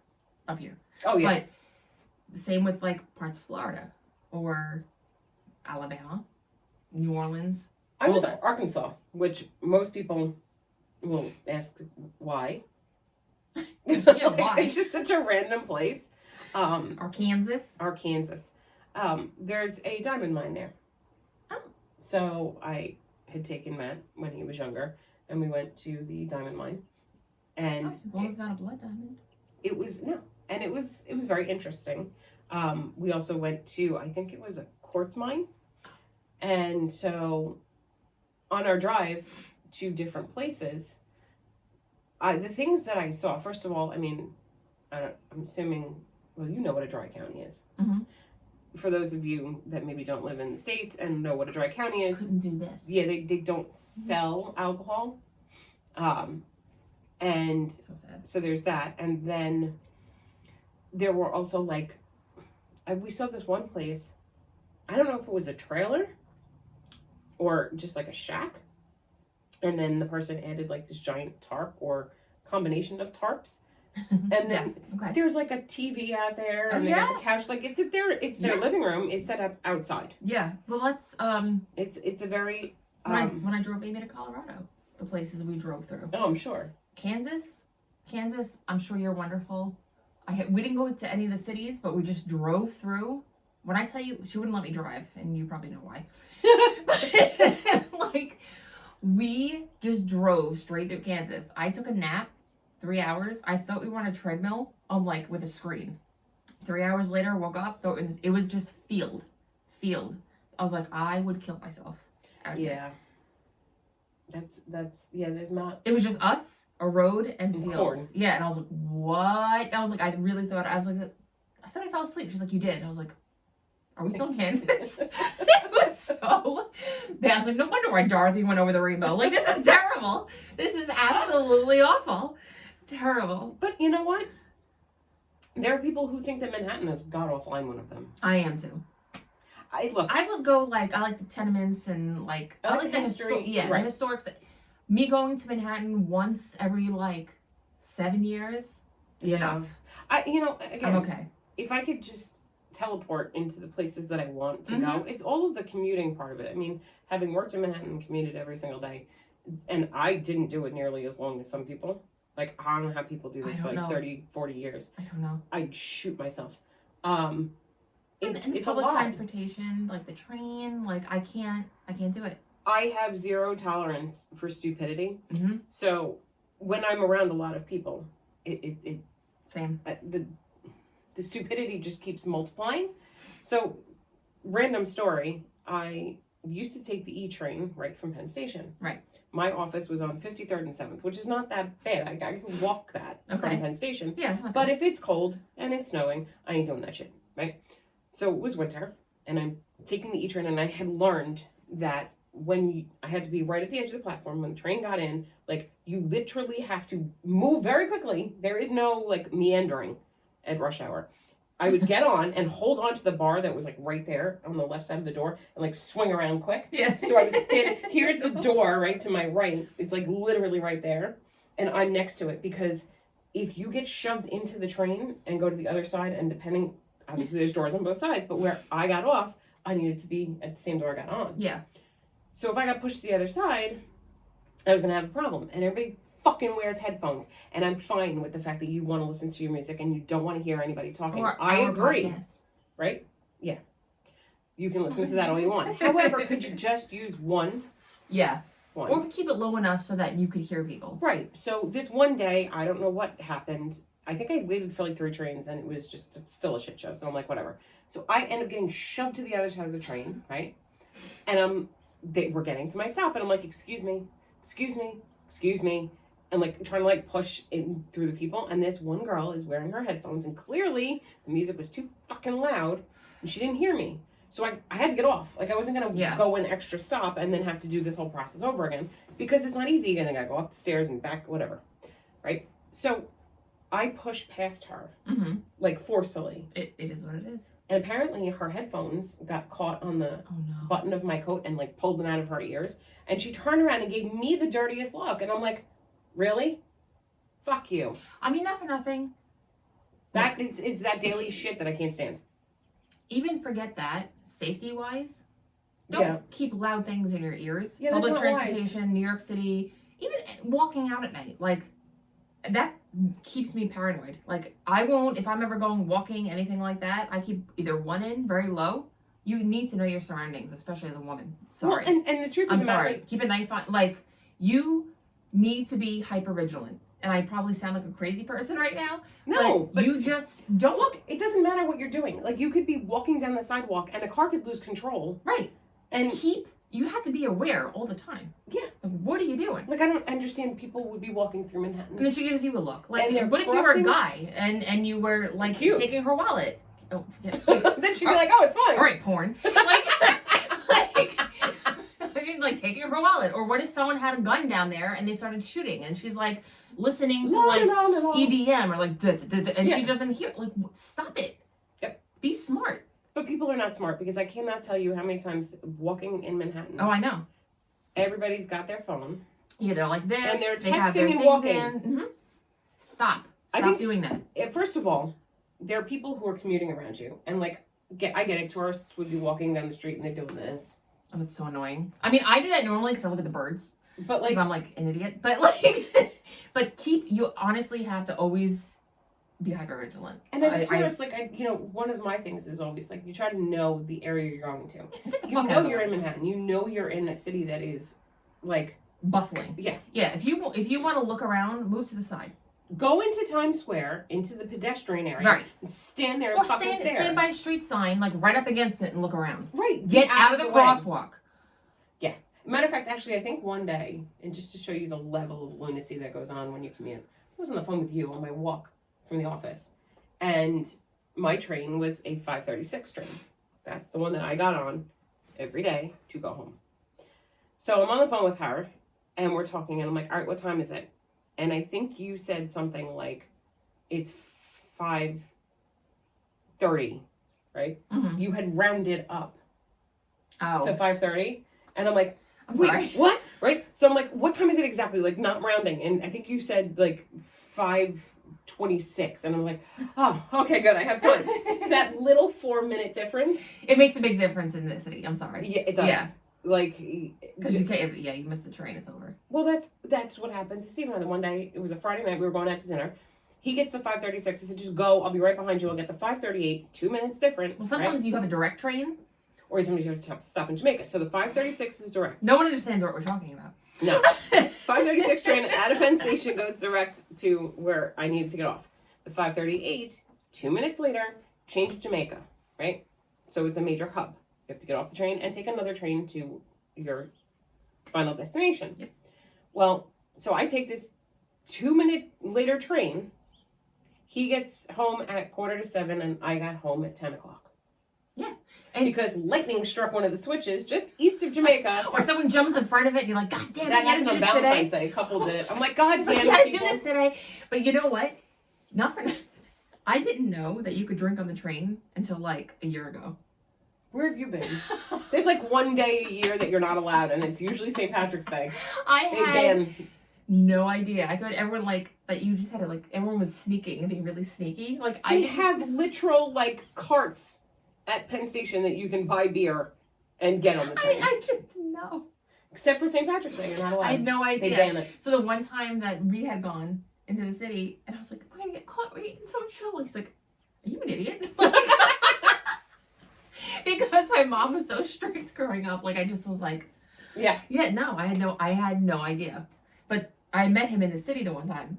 up here. Oh, yeah. But the same with, like, parts of Florida or Alabama, New Orleans. I went to Arkansas, which most people will ask why. Yeah, why? It's just such a random place. Arkansas. There's a diamond mine there. Oh. So I had taken Matt when he was younger, and we went to the diamond mine. And as long as it's not a blood diamond. It was very interesting. We also went to, I think it was a quartz mine. And so on our drive to different places, the things that I saw, first of all, I mean, I'm assuming, well, you know what a dry county is. Mm-hmm. For those of you that maybe don't live in the States and know what a dry county is. Couldn't do this. Yeah, they don't sell alcohol. And So sad. so there's that. And then there were also like, we saw this one place, I don't know if it was a trailer or just like a shack. And then the person added like this giant tarp or combination of tarps. And then Yes. Okay. there's like a TV out there and they got the couch. Like it's their living room is set up outside. Yeah. Well, let's It's a very when I drove Amy to Colorado, the places we drove through. Oh, I'm sure. Kansas, I'm sure you're wonderful. We didn't go to any of the cities, but we just drove through. When I tell you, she wouldn't let me drive, and you probably know why. Like, we just drove straight through Kansas. I took a nap, 3 hours. I thought we were on a treadmill on like with a screen. 3 hours later, woke up, thought it was just field. I was like, I would kill myself out here. Yeah. That's there's not. It was just us, a road, and fields. Corn. Yeah, and I was like, what? I was like, I thought I fell asleep, just like you did. I was like, are we still in Kansas? It was so bad. I was like, no wonder why Dorothy went over the rainbow. Like, this is terrible. This is absolutely awful. Terrible. But you know what? There are people who think that Manhattan is god awful. I'm one of them. I am too. I would go like, I like the tenements and like, I like the history. Right. The historic. Me going to Manhattan once every like 7 years is enough. Again, I'm okay. If I could just teleport into the places that I want to go, it's all of the commuting part of it. I mean, having worked in Manhattan and commuted every single day, and I didn't do it nearly as long as some people. Like, I don't know how people do this for like 30, 40 years. I don't know. I'd shoot myself. It's public a lot. transportation, like the train, like I can't do it. I have zero tolerance for stupidity. Mm-hmm. So when I'm around a lot of people, it Same. The stupidity just keeps multiplying. So, random story, I used to take the E train right from Penn Station. Right. My office was on 53rd and 7th, which is not that bad. I could walk that from Penn Station. Yeah, it's not But bad. if it's cold and it's snowing, I ain't doing that shit, right? So it was winter, and I'm taking the E train, and I had learned that I had to be right at the edge of the platform when the train got in, like, you literally have to move very quickly. There is no, like, meandering at rush hour. I would get on and hold on to the bar that was, like, right there on the left side of the door and, like, swing around quick. Yeah. So I was standing, here's the door right to my right. It's, like, literally right there. And I'm next to it because if you get shoved into the train and go to the other side, and depending, obviously there's doors on both sides, but where I got off, I needed to be at the same door I got on. Yeah. So if I got pushed to the other side, I was going to have a problem. And everybody fucking wears headphones. And I'm fine with the fact that you want to listen to your music and you don't want to hear anybody talking. I agree. Podcast. Right? Yeah. You can listen to that all you want. However, could you just use one? Yeah. One. Or keep it low enough so that you could hear people. Right. So this one day, I don't know what happened. I think I waited for like 3 trains and it was just still a shit show. So I'm like, whatever. So I end up getting shoved to the other side of the train, right? And they were getting to my stop and I'm like, excuse me. And like trying to like push in through the people. And this one girl is wearing her headphones and clearly the music was too fucking loud and she didn't hear me. So I had to get off. Like I wasn't going to go an extra stop and then have to do this whole process over again because it's not easy. And I got to go up the stairs and back, whatever. Right? So I pushed past her, like forcefully. It is what it is. And apparently her headphones got caught on the button of my coat and like pulled them out of her ears. And she turned around and gave me the dirtiest look. And I'm like, really? Fuck you. I mean, not for nothing. It's that daily shit that I can't stand. Even forget that, safety-wise, don't keep loud things in your ears. Yeah, Public that's not transportation, wise. New York City, even walking out at night, like, that keeps me paranoid. Like, I won't, if I'm ever going walking, anything like that, I keep either one in, very low. You need to know your surroundings, especially as a woman. Sorry. Well, and the truth of the matter is, keep a knife on, like, you need to be hyper-vigilant. And I probably sound like a crazy person right now. No, but you just don't. Look, it doesn't matter what you're doing. Like, you could be walking down the sidewalk and a car could lose control. Right. And you have to be aware all the time. Yeah. Like, what are you doing? Like, I don't understand people would be walking through Manhattan. And then she gives you a look. Like, And what if you were a guy and you were, like, cute. taking her wallet? Oh, yeah. Then she'd be like, oh, it's fine. All right, porn. I mean, like, taking her wallet. Or what if someone had a gun down there and they started shooting and she's, like, listening to, EDM or, like, and she doesn't hear. Like, stop it. Yep. Be smart. But people are not smart because I cannot tell you how many times walking in Manhattan. Oh, I know. Everybody's got their phone. Yeah, they're like this. And they're they have their texting and things walking. in. Mm-hmm. Stop doing that. First of all, there are people who are commuting around you. And, like, I get it. Tourists would be walking down the street and they're doing this. Oh, that's so annoying. I mean, I do that normally because I look at the birds. But, like... Because I'm, like, an idiot. But, like... you honestly have to always be hypervigilant. And as a tourist, one of my things is always, like, you try to know the area you're going to. You know you're in Manhattan. You know you're in a city that is, like... bustling. Yeah. Yeah, if you want to look around, move to the side. Go into Times Square, into the pedestrian area, right, and stand there and fucking stare. Stand by a street sign, like, right up against it and look around. Right. Get out of the crosswalk. Yeah. Matter of fact, actually, I think one day, and just to show you the level of lunacy that goes on when you commute, I was on the phone with you on my walk from the office, and my train was a 5:36 train. That's the one that I got on every day to go home. So I'm on the phone with her, and we're talking, and I'm like, all right, what time is it? And I think you said something like, it's 5:30, right? Mm-hmm. You had rounded up to 5:30. And I'm like, I'm sorry. What? Right? So I'm like, what time is it exactly? Like, not rounding. And I think you said, like, 5:26. And I'm like, oh, okay, good. I have time. That little 4-minute difference. It makes a big difference in the city. I'm sorry. Yeah, it does. Yeah. Like, because you can't. Yeah, you miss the train. It's over. Well, that's what happened to Stephen. One day, it was a Friday night. We were going out to dinner. He gets the 5:36. I said, just go. I'll be right behind you. I'll get the 5:38. 2 minutes different. Well, sometimes you have a direct train, or sometimes you have to stop in Jamaica. So the 5:36 is direct. No one understands what we're talking about. No. 5:36 train out of Penn Station goes direct to where I needed to get off. The 5:38, 2 minutes later, change to Jamaica. Right. So it's a major hub. You have to get off the train and take another train to your final destination. Yep. Well, so I take this 2 minute later train. He gets home at 6:45 and I got home at 10 o'clock. Yeah. And because lightning struck one of the switches just east of Jamaica. Or someone jumps in front of it and you're like, God damn it, that you had to do this Valentine's today. Day. A couple did it. I'm like, God damn it, you had to do this today. But you know what? I didn't know that you could drink on the train until like a year ago. Where have you been? There's like one day a year that you're not allowed, and it's usually St. Patrick's Day. I had no idea. I thought everyone that you just had to everyone was sneaking and being really sneaky. They have literal carts at Penn Station that you can buy beer and get on the train. I just didn't know. Except for St. Patrick's Day, you're not allowed. I had no idea. They ban it. So the one time that we had gone into the city, and I was like, we're gonna get caught. We're eating so much trouble. He's like, are you an idiot? Because my mom was so strict growing up, I just was like, yeah, no, I had no idea. But I met him in the city the one time,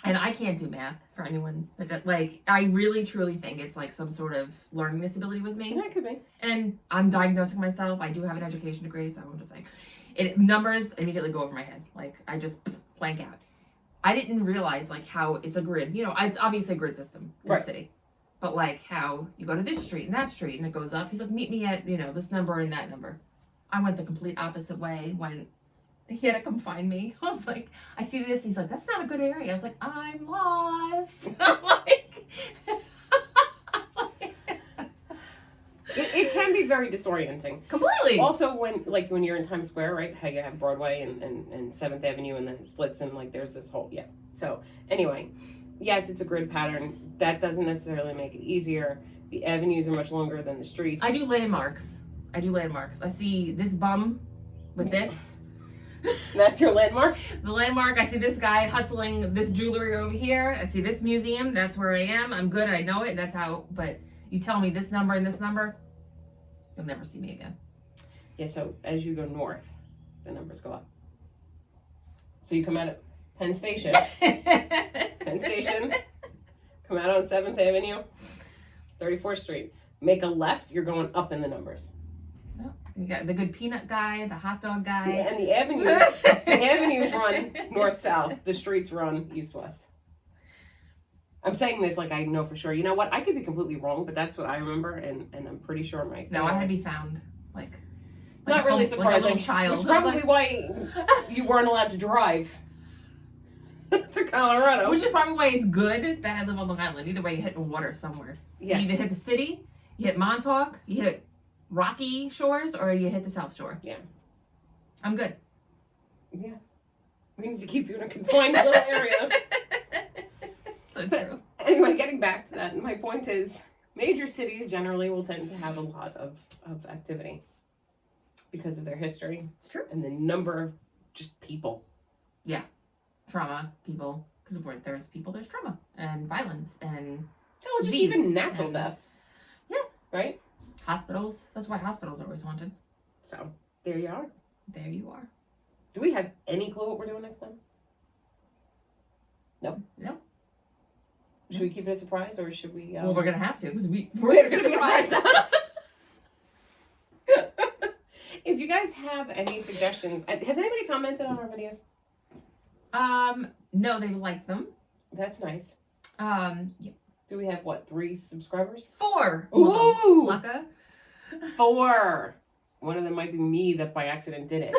and I can't do math for anyone that I really truly think it's some sort of learning disability with me. Yeah, it could be. And I'm diagnosing myself. I do have an education degree, so I'm just numbers immediately go over my head. I just blank out. I didn't realize how it's a grid. It's obviously a grid system in the city. But how you go to this street and that street and it goes up. He's like, meet me at, this number and that number. I went the complete opposite way when he had to come find me. I was like, I see this. He's like, that's not a good area. I was like, I'm lost. It can be very disorienting. Completely. Also, when you're in Times Square, right? How you have Broadway and 7th Avenue and then it splits and there's this whole, So anyway, yes, it's a grid pattern. That doesn't necessarily make it easier. The avenues are much longer than the streets. I do landmarks. I see this bum with this. That's your landmark? The landmark. I see this guy hustling this jewelry over here. I see this museum. That's where I am. I'm good. I know it. That's how. But you tell me this number and this number, you'll never see me again. Yeah, so as you go north, the numbers go up. So you come out of Penn Station. Come out on 7th Avenue, 34th Street. Make a left, you're going up in the numbers. Oh. You got the good peanut guy, the hot dog guy. And the avenues run north-south. The streets run east-west. I'm saying this like I know for sure. You know what? I could be completely wrong, but that's what I remember, and I'm pretty sure my... No, I had to be found, like not really surprising. Like a little child. Which is probably why you weren't allowed to drive to Colorado. Which is probably why it's good that I live on Long Island. Either way, you hit water somewhere. Yes. You either hit the city, you hit Montauk, you hit Rocky Shores, or you hit the South Shore. Yeah. I'm good. Yeah. We need to keep you in a confined little area. So true. Anyway, getting back to that, my point is major cities generally will tend to have a lot of activity because of their history. It's true. And the number of just people. Yeah. Trauma, people. Because where there's people, there's trauma. And violence. And It's just even natural death. Yeah. Right? Hospitals. That's why hospitals are always haunted. So, there you are. There you are. Do we have any clue what we're doing next time? No. No. Should we keep it a surprise, or should we... Well, we're going to have to, because we're going going to to surprise us. If you guys have any suggestions... Has anybody commented on our videos? No, they like them. That's nice. Yeah. Do we have, 3 subscribers? 4. Ooh! Lucka. 4. One of them might be me that by accident did it.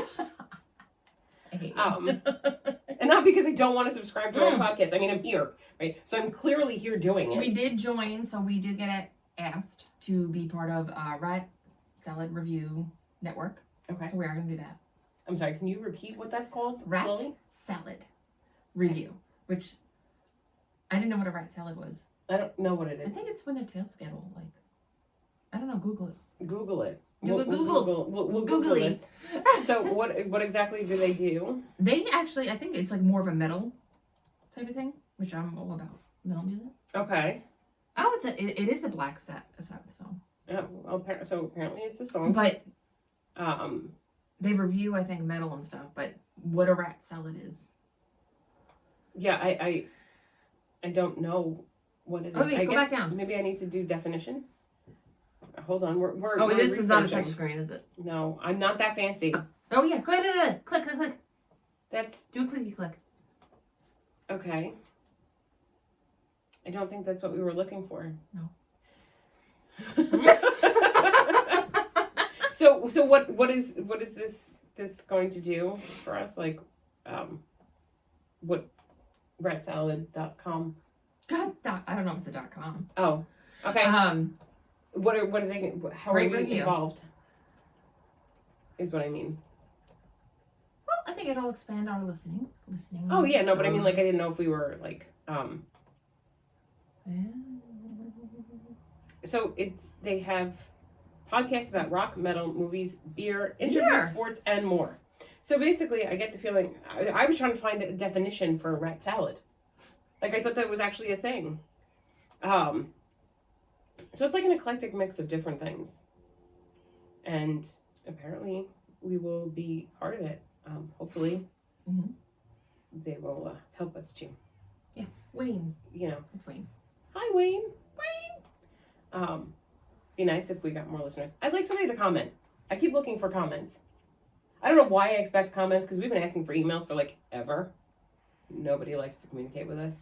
I hate And not because I don't want to subscribe to our podcast. I mean, I'm here, right? So I'm clearly here doing it. We did join, so we did get asked to be part of Rat Salad Review Network. Okay. So we are going to do that. I'm sorry, can you repeat what that's called? Rat slowly? Salad Review, which I didn't know what a rat salad was. I don't know what it is. I think it's when their tails get all I don't know, Google it. Google it. We'll We'll Google this. So what exactly do they do? They actually, I think it's like more of a metal type of thing, which I'm all about. Metal music. Okay. Oh, it is a black Sabbath song. Oh, well, so apparently it's a song. But um, they review, I think, metal and stuff. But what a rat salad is? Yeah, I don't know what it is. Oh, yeah, I go guess back down. Maybe I need to do definition. Hold on, we're This is not a researching. touch screen, is it? No, I'm not that fancy. Oh yeah, click, click. That's Do a clicky click. okay. I don't think that's what we were looking for. No. So what is this going to do for us? Like, what ratsalad.com? God, I don't know if it's a .com. Oh, okay. What are they? How are we involved? Is what I mean. Well, I think it'll expand our listening. Oh yeah, no, but I mean, like, I didn't know if we were like. So they have podcasts about rock, metal, movies, beer, interviews, sports, and more. So basically, I get the feeling I was trying to find a definition for a rat salad. Like, I thought that was actually a thing. So it's like an eclectic mix of different things. And apparently we will be part of it. Hopefully they will help us too. Yeah, Wayne. You know. It's Wayne. Hi, Wayne. Be nice if we got more listeners. I'd like somebody to comment. I keep looking for comments. I don't know why I expect comments, because we've been asking for emails for like ever. Nobody likes to communicate with us.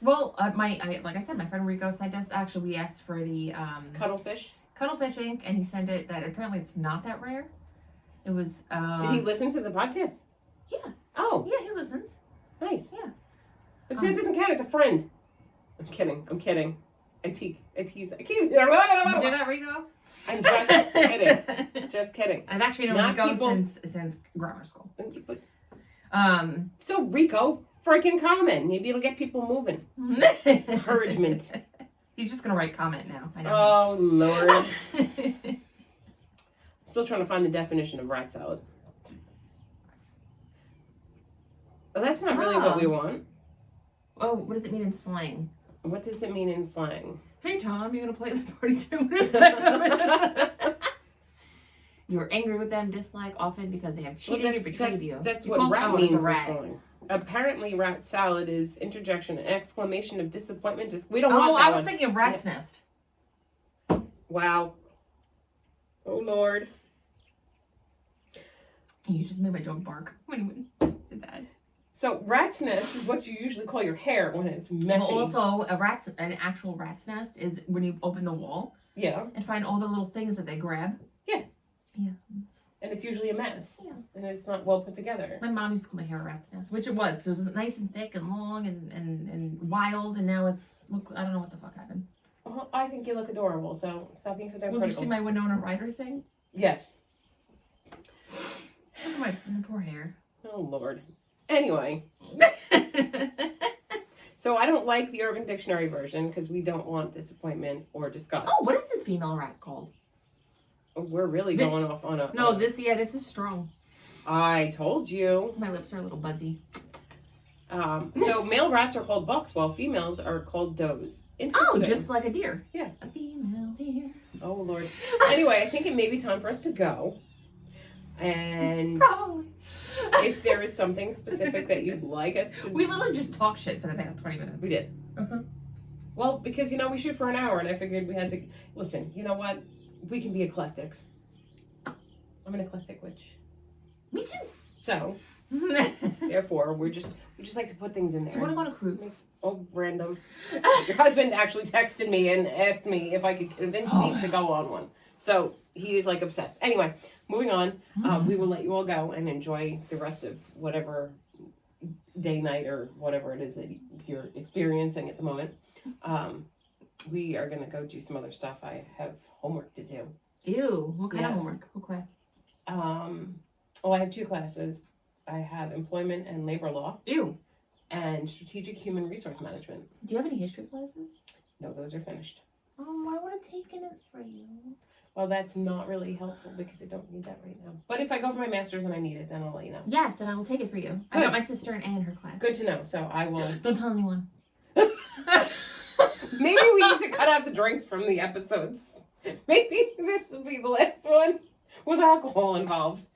Well, like I said, my friend Rico sent us. Actually, we asked for the Cuttlefish Ink, and he sent it. That apparently it's not that rare. It was. Did he listen to the podcast? Yeah. Oh. Yeah, he listens. Nice. Yeah. But that doesn't count. It's a friend. I'm kidding. I tease. I keep. You're not Rico? I'm just kidding. Just kidding. I've actually known Rico since grammar school. So Rico, freaking comment. Maybe it'll get people moving. Encouragement. He's just gonna write comment now. I know. Oh Lord. I'm still trying to find the definition of rat salad. Well, that's not really what we want. Oh, what does it mean in slang? What does it mean in slang? Hey Tom, you gonna play the party tune? What is that? You're angry with them, dislike often because they have cheated or betrayed you. That's you what rat means. A rat. Apparently, rat salad is interjection, an exclamation of disappointment. We don't want that. Oh, I was thinking of rat's nest. Wow. Oh Lord. You just made my dog bark when you did that. So rat's nest is what you usually call your hair when it's messy. Well, also, an actual rat's nest is when you open the wall. Yeah. And find all the little things that they grab. Yeah. Yeah. And it's usually a mess. Yeah. And it's not well put together. My mom used to call my hair a rat's nest, which it was, because it was nice and thick and long and wild, and now it's, look, I don't know what the fuck happened. I think you look adorable, so stop being so damn Well, did you critical. see my Winona Ryder thing? Yes. Look at my poor hair. Oh, Lord. Anyway. So I don't like the Urban Dictionary version because we don't want disappointment or disgust. Oh, what is the female rat called? We're really going off on a... No, this is strong. I told you. My lips are a little buzzy. So male rats are called bucks while females are called does. Oh, Interesting. just like a deer. Yeah. A female deer. Oh, Lord. Anyway, I think it may be time for us to go. And Probably. if there is something specific that you'd like us to... We literally just talked shit for the past 20 minutes. We did. Uh-huh. Well, because, we shoot for an hour, and I figured we had to... Listen, you know what? We can be eclectic. I'm an eclectic witch. Me too. So, therefore, we just like to put things in there. Do you want to go on a cruise? Random. Your husband actually texted me and asked me if I could convince me to go on one. So, he is, obsessed. Anyway, moving on. We will let you all go and enjoy the rest of whatever day, night, or whatever it is that you're experiencing at the moment. We are going to go do some other stuff. I have homework to do. Ew. What kind of homework? What class? I have 2 classes. I have employment and labor law. Ew. And strategic human resource management. Do you have any history classes? No, those are finished. Oh, I would have taken it for you. Well, that's not really helpful because I don't need that right now. But if I go for my master's and I need it, then I'll let you know. Yes, and I will take it for you. I got my sister in A in her class. Good to know. So I will. Don't tell anyone. Maybe we need to cut out the drinks from the episodes. Maybe this will be the last one with alcohol involved.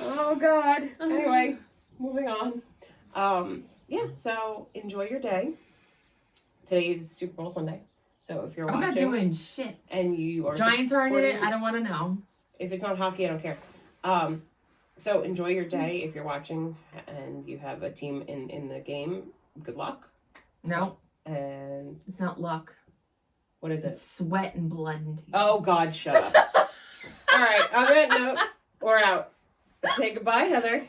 Oh, God. Anyway, moving on. So enjoy your day. Today is Super Bowl Sunday. So if you're watching. I'm not doing shit. And you are. Giants are in it. I don't want to know. If it's not hockey, I don't care. So enjoy your day if you're watching and you have a team in the game. Good luck. No. And it's not luck. What is it? It's sweat and blood and tears. Oh, God, shut up. All right, on that note, we're out. Say goodbye, Heather.